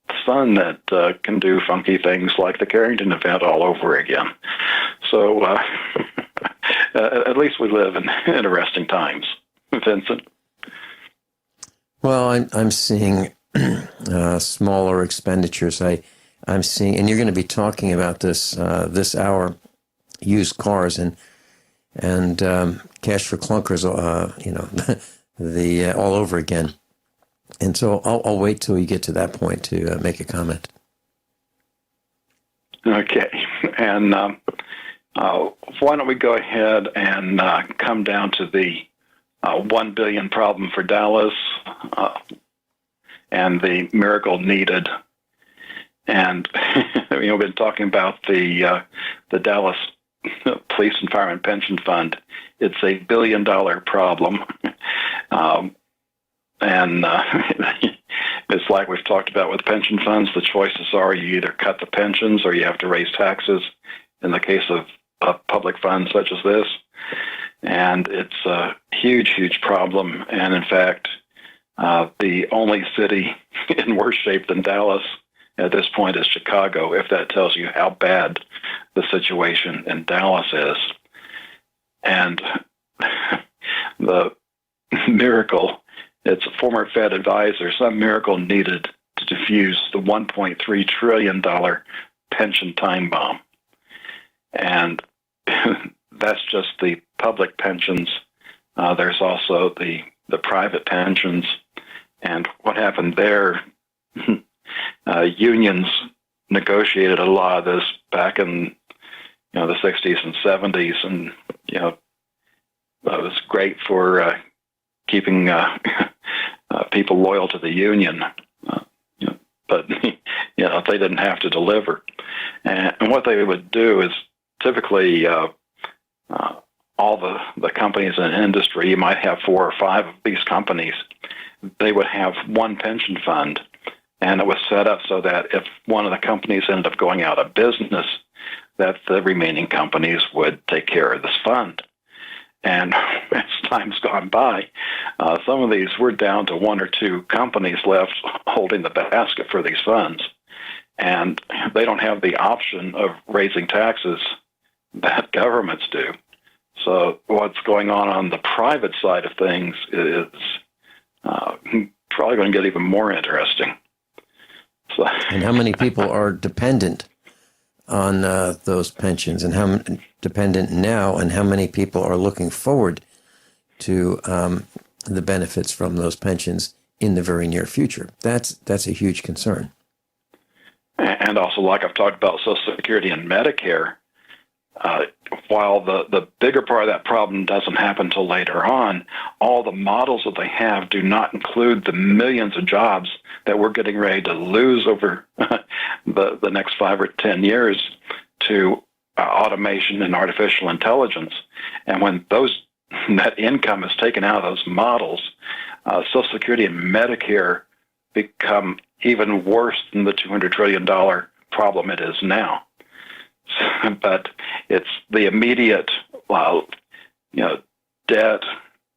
[SPEAKER 4] the sun that can do funky things like the Carrington event all over again. So at least we live in interesting times. Vincent?
[SPEAKER 3] Well, I'm seeing smaller expenditures. I'm seeing, and you're going to be talking about this this hour, used cars and cash for clunkers, the all over again. And so I'll wait till you get to that point to make a comment.
[SPEAKER 4] Okay, and why don't we go ahead and come down to the 1 billion problem for Dallas and the miracle needed. And we've been talking about the Dallas Police and Fireman Pension Fund. It's a $1 billion problem, and it's like we've talked about with pension funds. The choices are you either cut the pensions or you have to raise taxes. In the case of public funds such as this, and it's a huge, huge problem. And in fact, the only city in worse shape than Dallas at this point is Chicago, if that tells you how bad the situation in Dallas is. And the miracle, it's a former Fed advisor, some miracle needed to defuse the $1.3 trillion pension time bomb. And that's just the public pensions. There's also the private pensions. And what happened there, unions negotiated a lot of this back in the 60s and 70s, and it was great for keeping people loyal to the union, but they didn't have to deliver. And what they would do is typically all the companies in industry, you might have 4 or 5 of these companies, they would have one pension fund. And it was set up so that if one of the companies ended up going out of business, that the remaining companies would take care of this fund. And as time's gone by, some of these were down to 1 or 2 companies left holding the basket for these funds. And they don't have the option of raising taxes that governments do. So what's going on the private side of things is probably going to get even more interesting. So,
[SPEAKER 3] and how many people are dependent on those pensions, and how dependent now, and how many people are looking forward to the benefits from those pensions in the very near future? That's a huge concern.
[SPEAKER 4] And also, like I've talked about Social Security and Medicare, while the bigger part of that problem doesn't happen until later on, all the models that they have do not include the millions of jobs that we're getting ready to lose over the next 5 or 10 years to automation and artificial intelligence. And when that income is taken out of those models, Social Security and Medicare become even worse than the $200 trillion problem it is now. But it's the immediate, debt,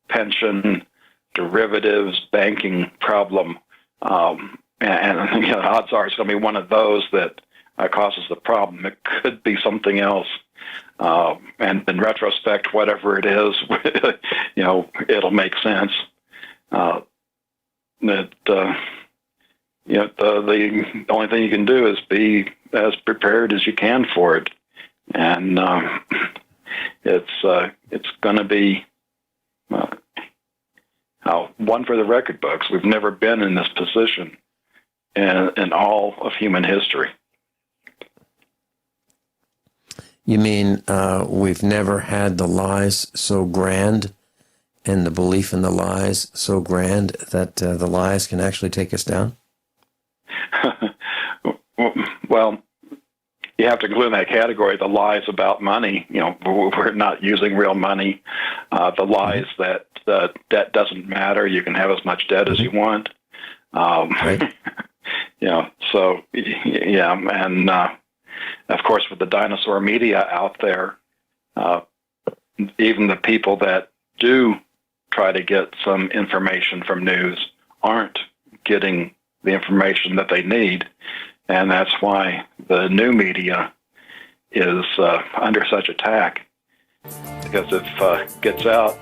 [SPEAKER 4] pension, derivatives, banking problem, and odds are it's going to be one of those that causes the problem. It could be something else, and in retrospect, whatever it is, it'll make sense. The only thing you can do is be as prepared as you can for it, and it's going to be one for the record books. We've never been in this position in all of human history.
[SPEAKER 3] You mean we've never had the lies so grand and the belief in the lies so grand that the lies can actually take us down?
[SPEAKER 4] Well, you have to include in that category the lies about money. We're not using real money. The lies that debt doesn't matter. You can have as much debt as you want.
[SPEAKER 3] Right.
[SPEAKER 4] So, yeah. And, of course, with the dinosaur media out there, even the people that do try to get some information from news aren't getting the information that they need. And that's why the new media is under such attack. Because if it gets out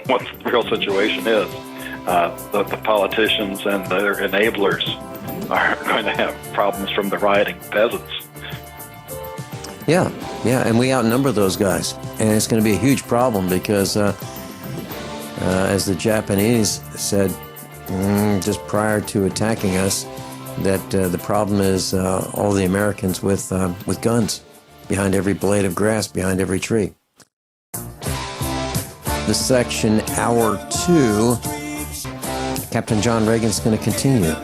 [SPEAKER 4] what the real situation is, the politicians and their enablers are going to have problems from the rioting peasants.
[SPEAKER 3] Yeah, and we outnumber those guys. And it's going to be a huge problem because, as the Japanese said just prior to attacking us, that the problem is all the Americans with guns behind every blade of grass, behind every tree. This section, Hour 2, Captain John Ragan's going to continue.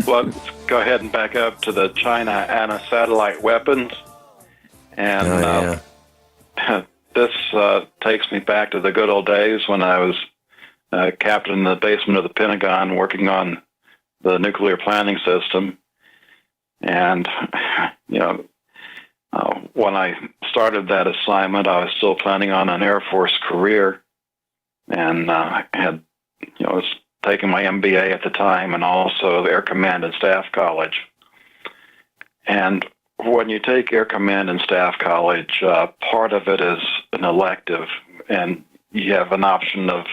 [SPEAKER 4] Let's go ahead and back up to the China anti-satellite weapons. And this takes me back to the good old days when I was captain in the basement of the Pentagon working on the nuclear planning system. And, when I started that assignment, I was still planning on an Air Force career. And I was taking my MBA at the time and also Air Command and Staff College. And when you take Air Command and Staff College, part of it is an elective, and you have an option of,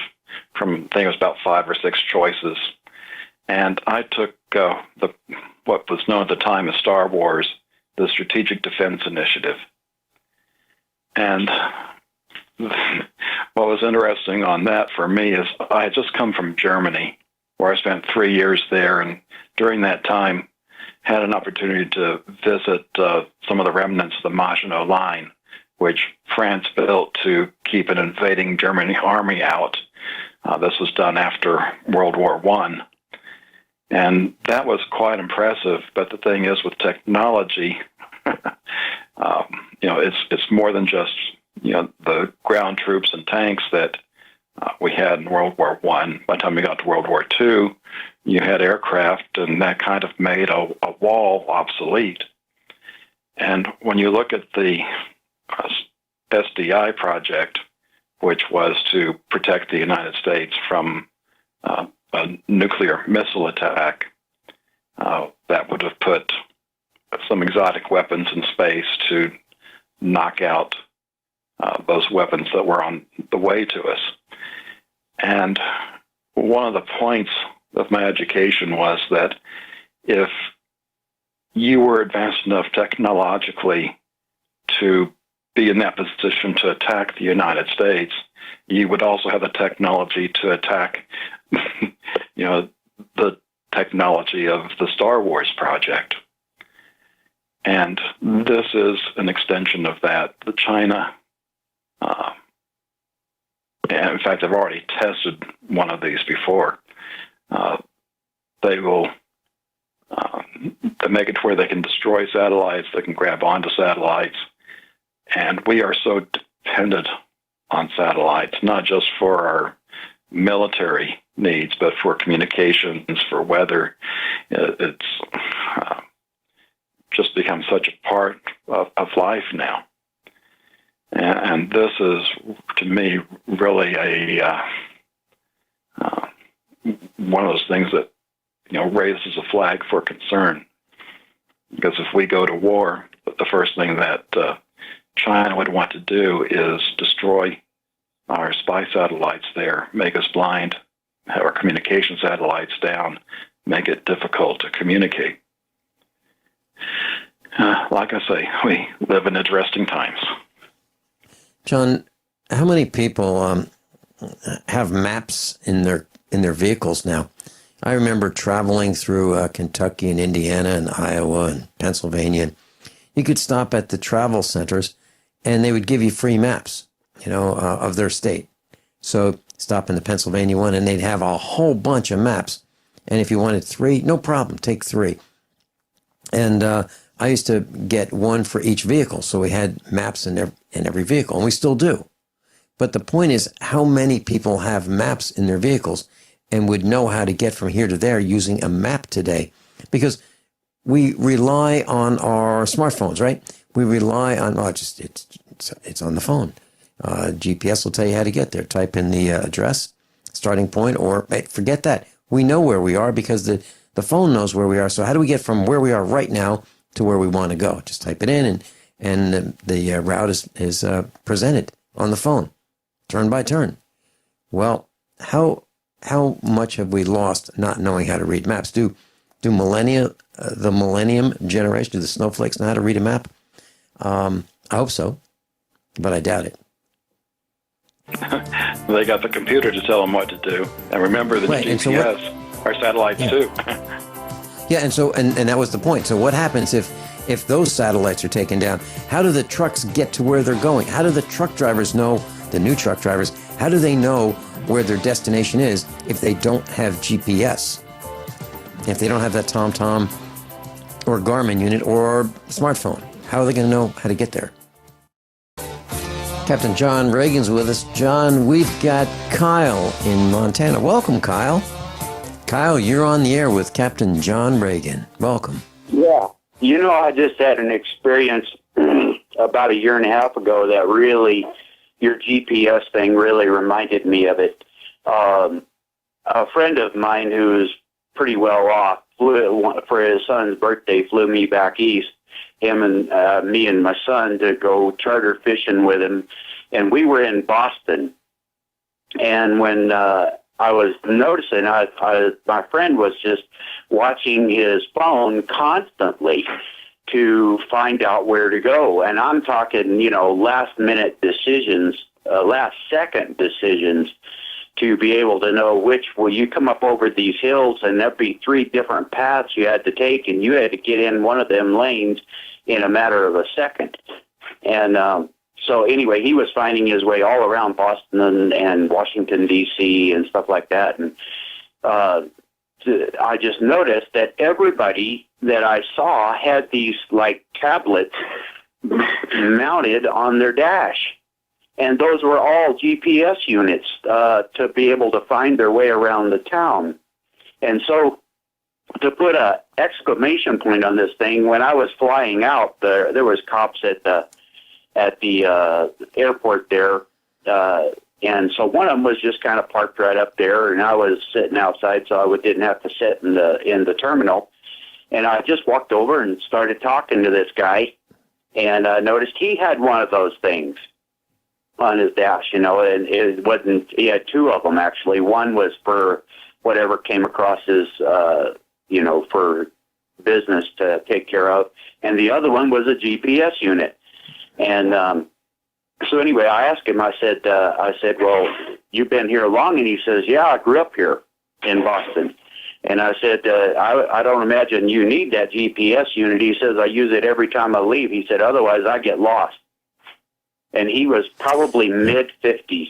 [SPEAKER 4] I think it was about 5 or 6 choices. And I took what was known at the time as Star Wars, the Strategic Defense Initiative. And what was interesting on that for me is I had just come from Germany, where I spent 3 years there, and during that time had an opportunity to visit some of the remnants of the Maginot Line, which France built to keep an invading German army out This was done after World War I. And that was quite impressive. But the thing is, with technology, it's more than just the ground troops and tanks that we had in World War I. By the time we got to World War II, you had aircraft, and that kind of made a wall obsolete. And when you look at the SDI project, which was to protect the United States from a nuclear missile attack, that would have put some exotic weapons in space to knock out those weapons that were on the way to us. And one of the points of my education was that if you were advanced enough technologically to be in that position to attack the United States, you would also have the technology to attack, the technology of the Star Wars project. And this is an extension of that. The China, and in fact, I've already tested one of these before. They will make it to where they can destroy satellites, they can grab onto satellites, and we are so dependent on satellites, not just for our military needs, but for communications, for weather. It's just become such a part of life now. And this is, to me, really one of those things that raises a flag for concern. Because if we go to war, the first thing that China would want to do is destroy our spy satellites there, make us blind, have our communication satellites down, make it difficult to communicate. Like I say, we live in interesting times.
[SPEAKER 3] John, how many people have maps in their vehicles now? I remember traveling through Kentucky and Indiana and Iowa and Pennsylvania. You could stop at the travel centers, and they would give you free maps, of their state. So stop in the Pennsylvania one, and they'd have a whole bunch of maps. And if you wanted 3, no problem, take 3. And I used to get one for each vehicle, so we had maps in every vehicle, and we still do. But the point is, how many people have maps in their vehicles and would know how to get from here to there using a map today? Because we rely on our smartphones, right? We rely on, it's on the phone. GPS will tell you how to get there. Type in the address, starting point, or forget that. We know where we are because the phone knows where we are. So how do we get from where we are right now to where we want to go? Just type it in, and the route is presented on the phone, turn by turn. Well, how much have we lost not knowing how to read maps? Do the millennium generation, do the snowflakes know how to read a map? I hope so, but I doubt it.
[SPEAKER 4] They got the computer to tell them what to do. And remember, the GPS are satellites too.
[SPEAKER 3] Yeah, and that was the point. So what happens if those satellites are taken down? How do the trucks get to where they're going? How do the truck drivers know, the new truck drivers, how do they know where their destination is if they don't have GPS? If they don't have that TomTom or Garmin unit or smartphone, how are they going to know how to get there? Captain John Ragan's with us. John, we've got Kyle in Montana. Welcome, Kyle. Kyle, you're on the air with Captain John Ragan. Welcome.
[SPEAKER 5] Yeah. I just had an experience about a year and a half ago that really, your GPS thing really reminded me of it. A friend of mine who's pretty well off for his son's birthday, flew me back east, him and me and my son, to go charter fishing with him. And we were in Boston. And when I was noticing, my friend was just watching his phone constantly to find out where to go. And I'm talking, last-minute decisions, last-second decisions, to be able to know you come up over these hills, and there'd be 3 different paths you had to take, and you had to get in one of them lanes in a matter of a second. And So anyway, he was finding his way all around Boston and Washington, D.C. and stuff like that. And I just noticed that everybody that I saw had these like tablets mounted on their dash. And those were all GPS units to be able to find their way around the town. And so to put a exclamation point on this thing, when I was flying out, there was cops at the airport there, and so one of them was just kind of parked right up there, and I was sitting outside, so I didn't have to sit in the terminal. And I just walked over and started talking to this guy, and I noticed he had one of those things on his dash, and it wasn't. He had two of them actually. One was for whatever came across his, for business to take care of, and the other one was a GPS unit. And so anyway, I asked him. I said, well, you've been here long? And he says, yeah, I grew up here in Boston. And I said, I don't imagine you need that GPS unit. He says, I use it every time I leave. He said, otherwise I get lost. And he was probably mid-50s.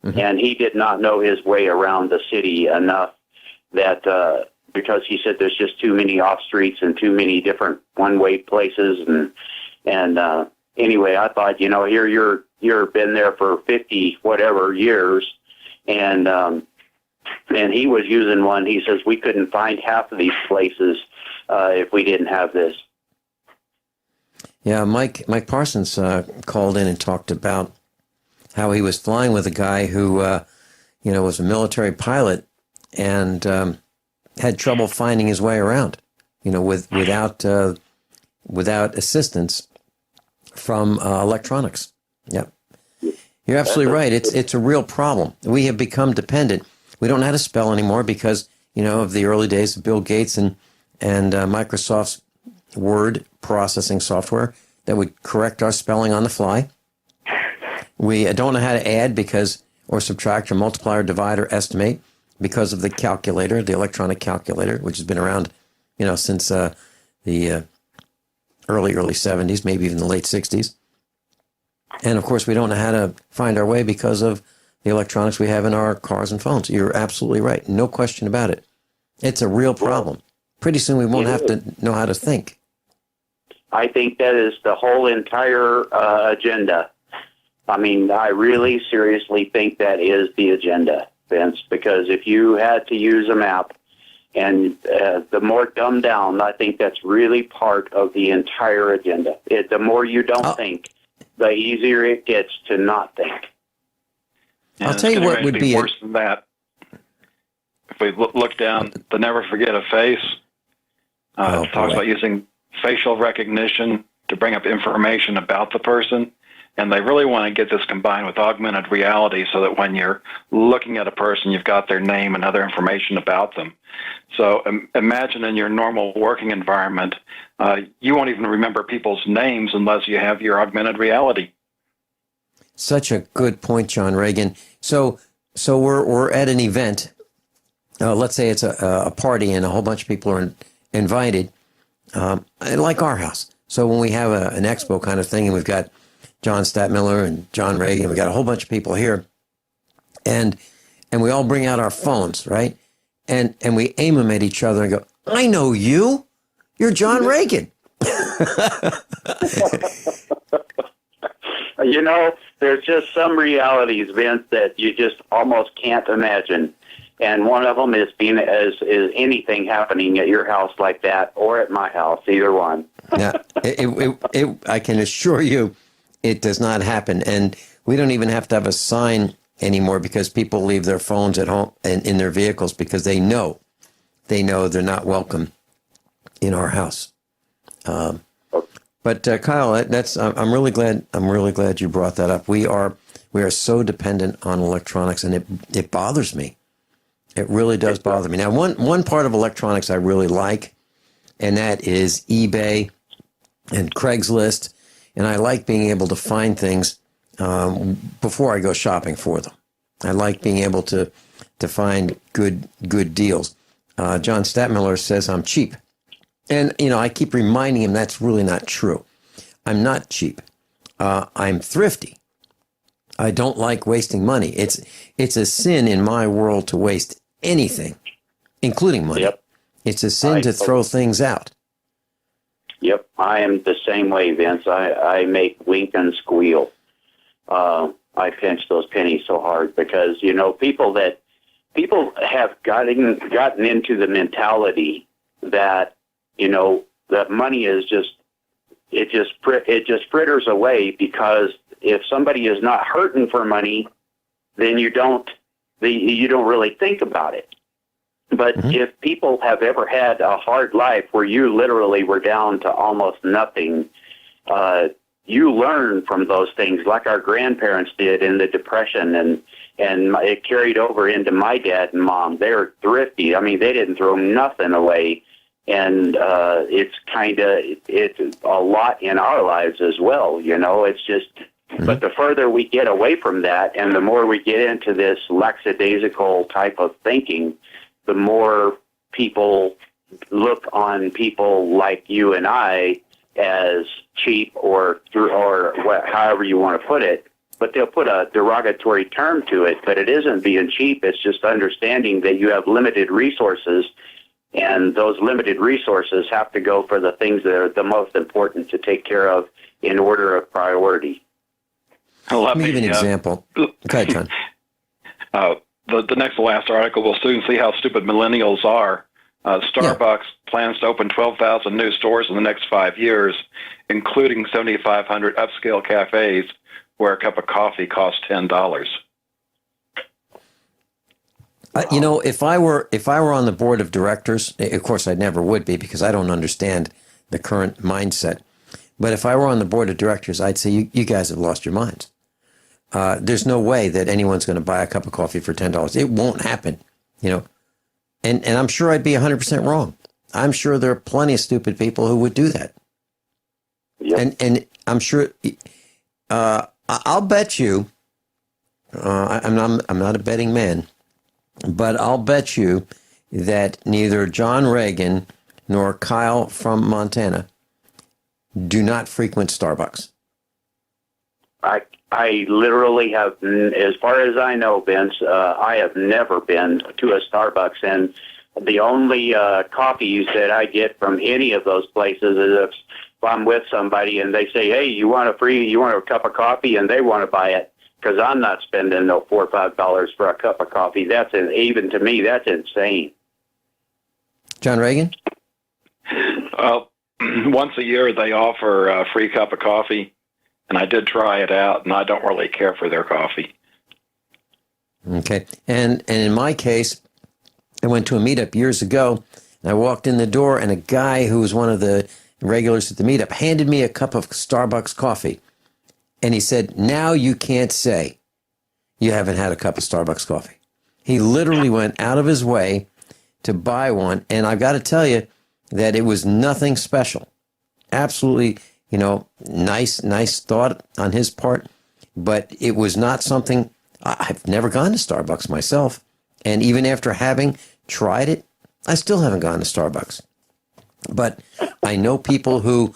[SPEAKER 5] Mm-hmm. And he did not know his way around the city enough that because he said there's just too many off streets and too many different one-way places. And anyway, I thought, here you're been there for 50 whatever years, and he was using one. He says we couldn't find half of these places if we didn't have this.
[SPEAKER 3] Yeah, Mike Parsons called in and talked about how he was flying with a guy who, was a military pilot and had trouble finding his way around, without assistance from electronics. Yep. You're absolutely right. It's a real problem. We have become dependent. We don't know how to spell anymore because, of the early days of Bill Gates and Microsoft's word processing software that would correct our spelling on the fly. We don't know how to add or subtract or multiply or divide or estimate because of the calculator, the electronic calculator, which has been around, since the early 70s, maybe even the late 60s. And of course, we don't know how to find our way because of the electronics we have in our cars and phones. You're absolutely right. No question about it. It's a real problem. Pretty soon we won't have to know how to think.
[SPEAKER 5] I think that is the whole entire agenda. I mean, I really seriously think that is the agenda, Vince, because if you had to use a map, and the more dumbed down, I think that's really part of the entire agenda. The more you don't think, the easier it gets to not think.
[SPEAKER 3] I'll tell you what would be
[SPEAKER 4] worse than that. If we look down the Never Forget a Face, it talks about using facial recognition to bring up information about the person. And they really want to get this combined with augmented reality so that when you're looking at a person, you've got their name and other information about them. So imagine in your normal working environment, you won't even remember people's names unless you have your augmented reality.
[SPEAKER 3] Such a good point, John Ragan. So we're at an event. Let's say it's a party and a whole bunch of people are invited, like our house. So when we have an expo kind of thing and we've got John Statmiller and John Ragan, we got a whole bunch of people here, and we all bring out our phones, right? And we aim them at each other and go, I know you. You're John Ragan.
[SPEAKER 5] There's just some realities, Vince, that you just almost can't imagine. And one of them is is anything happening at your house like that or at my house, either one.
[SPEAKER 3] Yeah, I can assure you it does not happen. And we don't even have to have a sign anymore because people leave their phones at home and in their vehicles because they know they're not welcome in our house. But Kyle, I'm really glad you brought that up. We are so dependent on electronics, and it bothers me. It really does bother me. Now, one part of electronics I really like, and that is eBay and Craigslist, and I like being able to find things before I go shopping for them. I like being able to find good deals. John Statmiller says I'm cheap. And, I keep reminding him that's really not true. I'm not cheap. I'm thrifty. I don't like wasting money. It's a sin in my world to waste anything, including money.
[SPEAKER 5] Yep.
[SPEAKER 3] It's a sin to throw things out.
[SPEAKER 5] Yep, I am the same way, Vince. I make wink and squeal. I pinch those pennies so hard because, you know, people have gotten into the mentality that, you know, that money is it just fritters away, because if somebody is not hurting for money, then you don't really think about it. But if people have ever had a hard life where you literally were down to almost nothing, you learn from those things, like our grandparents did in the Depression, and it carried over into my dad and mom. They're thrifty. I mean, they didn't throw nothing away, and it's a lot in our lives as well. You know, it's just. But the further we get away from that, and the more we get into this lackadaisical type of thinking, the more people look on people like you and I as cheap or however you want to put it, but they'll put a derogatory term to it. But it isn't being cheap. It's just understanding that you have limited resources, and those limited resources have to go for the things that are the most important to take care of in order of priority.
[SPEAKER 3] Let me give you an example. Go ahead, John.
[SPEAKER 4] The next to last article will soon see how stupid millennials are. Starbucks plans to open 12,000 new stores in the next 5 years, including 7,500 upscale cafes where a cup of coffee costs $10.
[SPEAKER 3] You know, if I were on the board of directors, of course I never would be because I don't understand the current mindset. But if I were on the board of directors, I'd say you guys have lost your minds. There's no way that anyone's going to buy a cup of coffee for $10. It won't happen, you know. And I'm sure I'd be 100% wrong. I'm sure there are plenty of stupid people who would do that. Yep. And I'm sure I'll bet you. I'm not a betting man, but I'll bet you that neither John Ragan nor Kyle from Montana do not frequent Starbucks.
[SPEAKER 5] I literally have, as far as I know, Vince, I have never been to a Starbucks, and the only coffees that I get from any of those places is if I'm with somebody and they say, "Hey, you want a cup of coffee?" and they want to buy it, because I'm not spending no $4 or $5 for a cup of coffee. Even to me, that's insane.
[SPEAKER 3] John Ragan?
[SPEAKER 4] Once a year they offer a free cup of coffee, and I did try it out, and I don't really care for their coffee.
[SPEAKER 3] Okay. And in my case, I went to a meetup years ago, and I walked in the door, and a guy who was one of the regulars at the meetup handed me a cup of Starbucks coffee. And he said, "Now you can't say you haven't had a cup of Starbucks coffee." He literally went out of his way to buy one, and I've got to tell you that it was nothing special. Absolutely, you know, nice thought on his part, but it was not something. I've never gone to Starbucks myself, and even after having tried it, I still haven't gone to Starbucks. But I know people who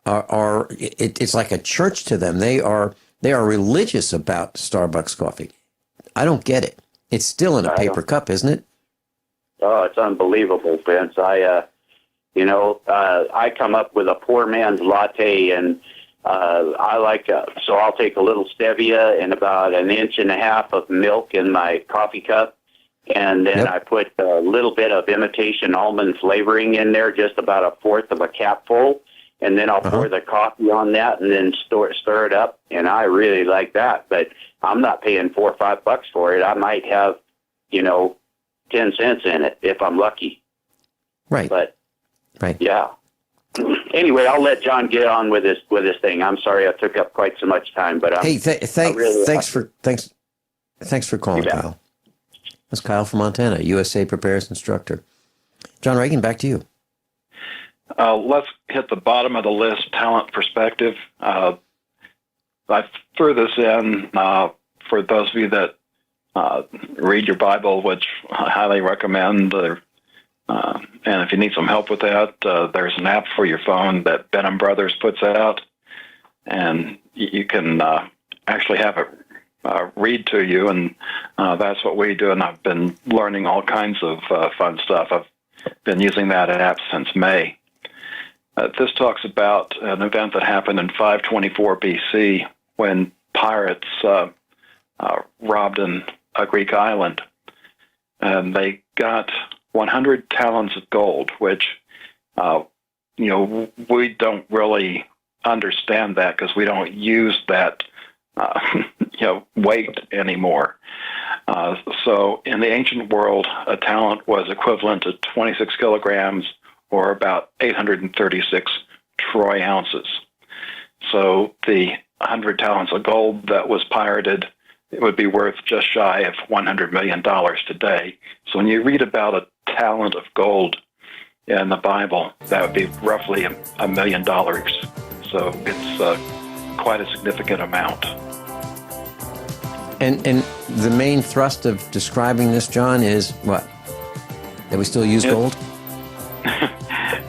[SPEAKER 3] it's like a church to them. They are religious about Starbucks coffee. I don't get it. It's still in a paper cup, isn't it?
[SPEAKER 5] Oh, it's unbelievable, Vince. I come up with a poor man's latte, and I like so I'll take a little stevia and about 1.5 inches of milk in my coffee cup, and then I put a little bit of imitation almond flavoring in there, just about 1/4 of a capful, and then I'll pour the coffee on that, and then stir it up, and I really like that. But I'm not paying $4 or $5 for it. I might have, 10 cents in it if I'm lucky.
[SPEAKER 3] Right.
[SPEAKER 5] But
[SPEAKER 3] right.
[SPEAKER 5] Yeah. Anyway, I'll let John get on with this thing. I'm sorry I took up quite so much time, but
[SPEAKER 3] thanks for calling, Kyle. That's Kyle from Montana, USA Prepares instructor. John Ragan, back to you.
[SPEAKER 4] Let's hit the bottom of the list, talent perspective. I threw this in for those of you that read your Bible, which I highly recommend. And if you need some help with that, there's an app for your phone that Benham Brothers puts out. and you can actually have it read to you, and that's what we do. And I've been learning all kinds of fun stuff. I've been using that app since May. This talks about an event that happened in 524 BC when pirates robbed a Greek island, and they got 100 talents of gold, which we don't really understand that because we don't use that weight anymore. So in the ancient world, a talent was equivalent to 26 kilograms, or about 836 troy ounces. So the 100 talents of gold that was pirated, it would be worth just shy of $100 million today. So when you read about a talent of gold in the Bible, that would be roughly $1 million. So it's quite a significant amount.
[SPEAKER 3] And the main thrust of describing this, John, is what? That we still use gold?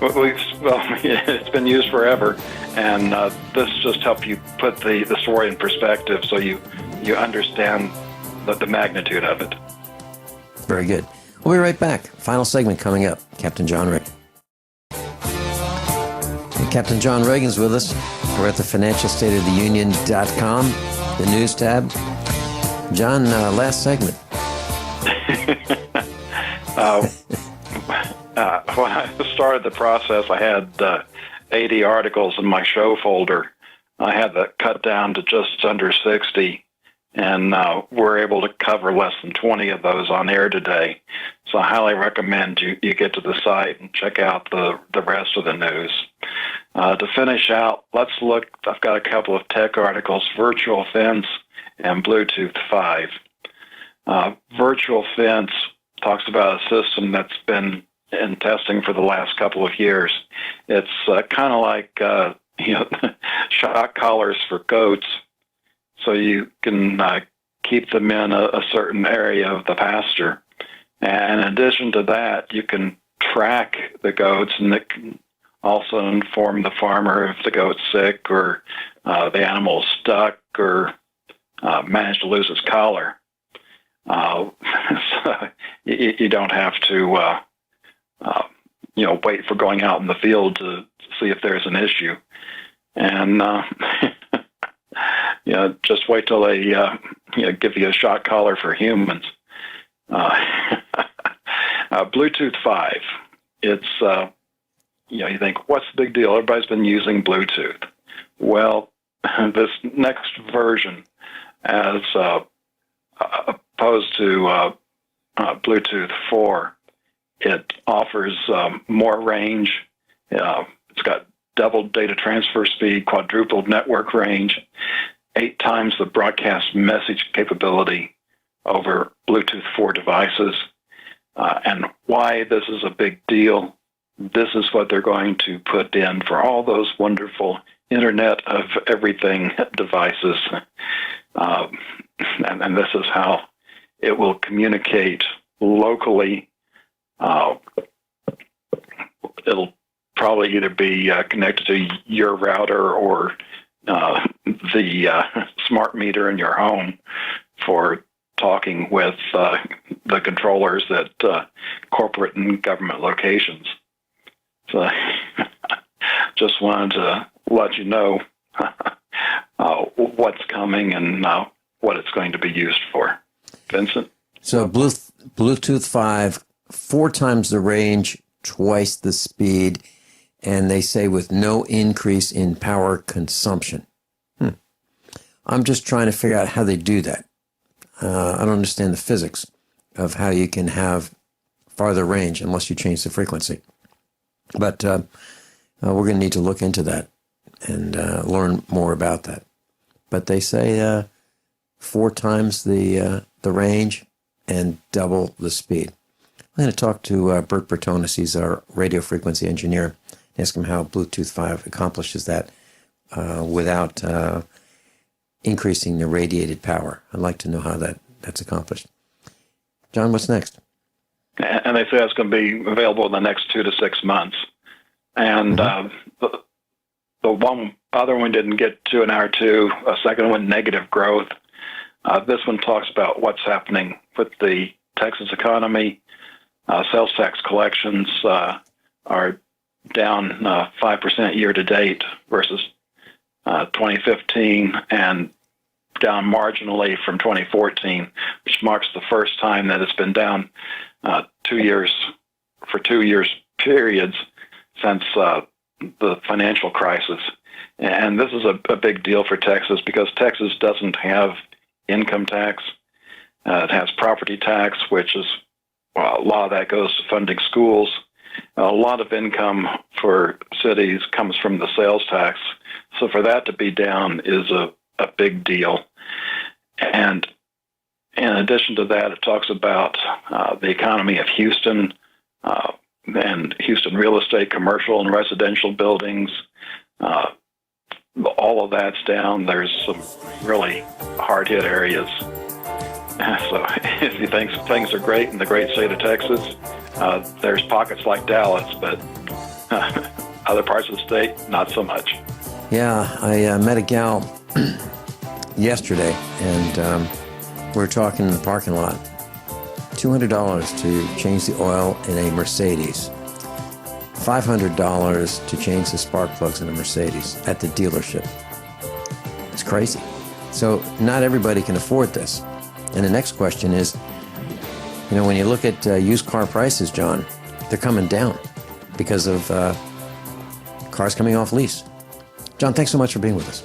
[SPEAKER 4] It's been used forever, and this just helps you put the story in perspective so you understand the magnitude of it.
[SPEAKER 3] Very good. We'll be right back. Final segment coming up. Captain John Ragan. Captain John Ragan's with us. We're at the financialstateoftheunion.com, the news tab. John, last segment.
[SPEAKER 4] When I started the process, I had 80 articles in my show folder. I had that cut down to just under 60, and we're able to cover less than 20 of those on air today. So I highly recommend you get to the site and check out the rest of the news. To finish out, let's look. I've got a couple of tech articles, Virtual Fence and Bluetooth 5. Virtual Fence talks about a system that's been in testing for the last couple of years. It's kind of like shock collars for goats, so you can keep them in a certain area of the pasture. And in addition to that, you can track the goats, and it can also inform the farmer if the goat's sick or the animal's stuck or managed to lose its collar. So you don't have to wait for going out in the field to see if there's an issue. And just wait till they give you a shock collar for humans. Bluetooth 5. It's you think, what's the big deal? Everybody's been using Bluetooth. Well, this next version, as opposed to Bluetooth 4, it offers more range. It's got double data transfer speed, quadrupled network range, 8 times the broadcast message capability over Bluetooth 4 devices. And why this is a big deal, this is what they're going to put in for all those wonderful Internet of Everything devices. And this is how it will communicate locally. It'll probably either be connected to your router or the smart meter in your home for talking with the controllers at corporate and government locations. So just wanted to let you know what's coming and what it's going to be used for. Vincent?
[SPEAKER 3] So Bluetooth 5, 4 times the range, twice the speed, and they say with no increase in power consumption. I'm just trying to figure out how they do that. I don't understand the physics of how you can have farther range unless you change the frequency. But we're going to need to look into that and learn more about that. But they say 4 times the range and double the speed. I'm going to talk to Bert Bertonis. He's our radio frequency engineer. Ask him how Bluetooth 5 accomplishes that without increasing the radiated power. I'd like to know how that's accomplished. John, what's next?
[SPEAKER 4] And they say it's going to be available in the next 2 to 6 months. And the one other one didn't get to an hour two. A second one, negative growth. This one talks about what's happening with the Texas economy. Sales tax collections are down 5% year to date versus 2015, and down marginally from 2014, which marks the first time that it's been down 2 years periods since the financial crisis. And this is a big deal for Texas because Texas doesn't have income tax. It has property tax, which is, well, a lot of that goes to funding schools. A lot of income for cities comes from the sales tax. So for that to be down is a big deal. And in addition to that, it talks about the economy of Houston and Houston real estate, commercial and residential buildings. All of that's down. There's some really hard-hit areas. So if you think things are great in the great state of Texas, there's pockets like Dallas, but other parts of the state, not so much.
[SPEAKER 3] Yeah, I met a gal yesterday, and we were talking in the parking lot. $200 to change the oil in a Mercedes. $500 to change the spark plugs in a Mercedes at the dealership. It's crazy. So not everybody can afford this. And the next question is, when you look at used car prices, John, they're coming down because of cars coming off lease. John, thanks so much for being with us.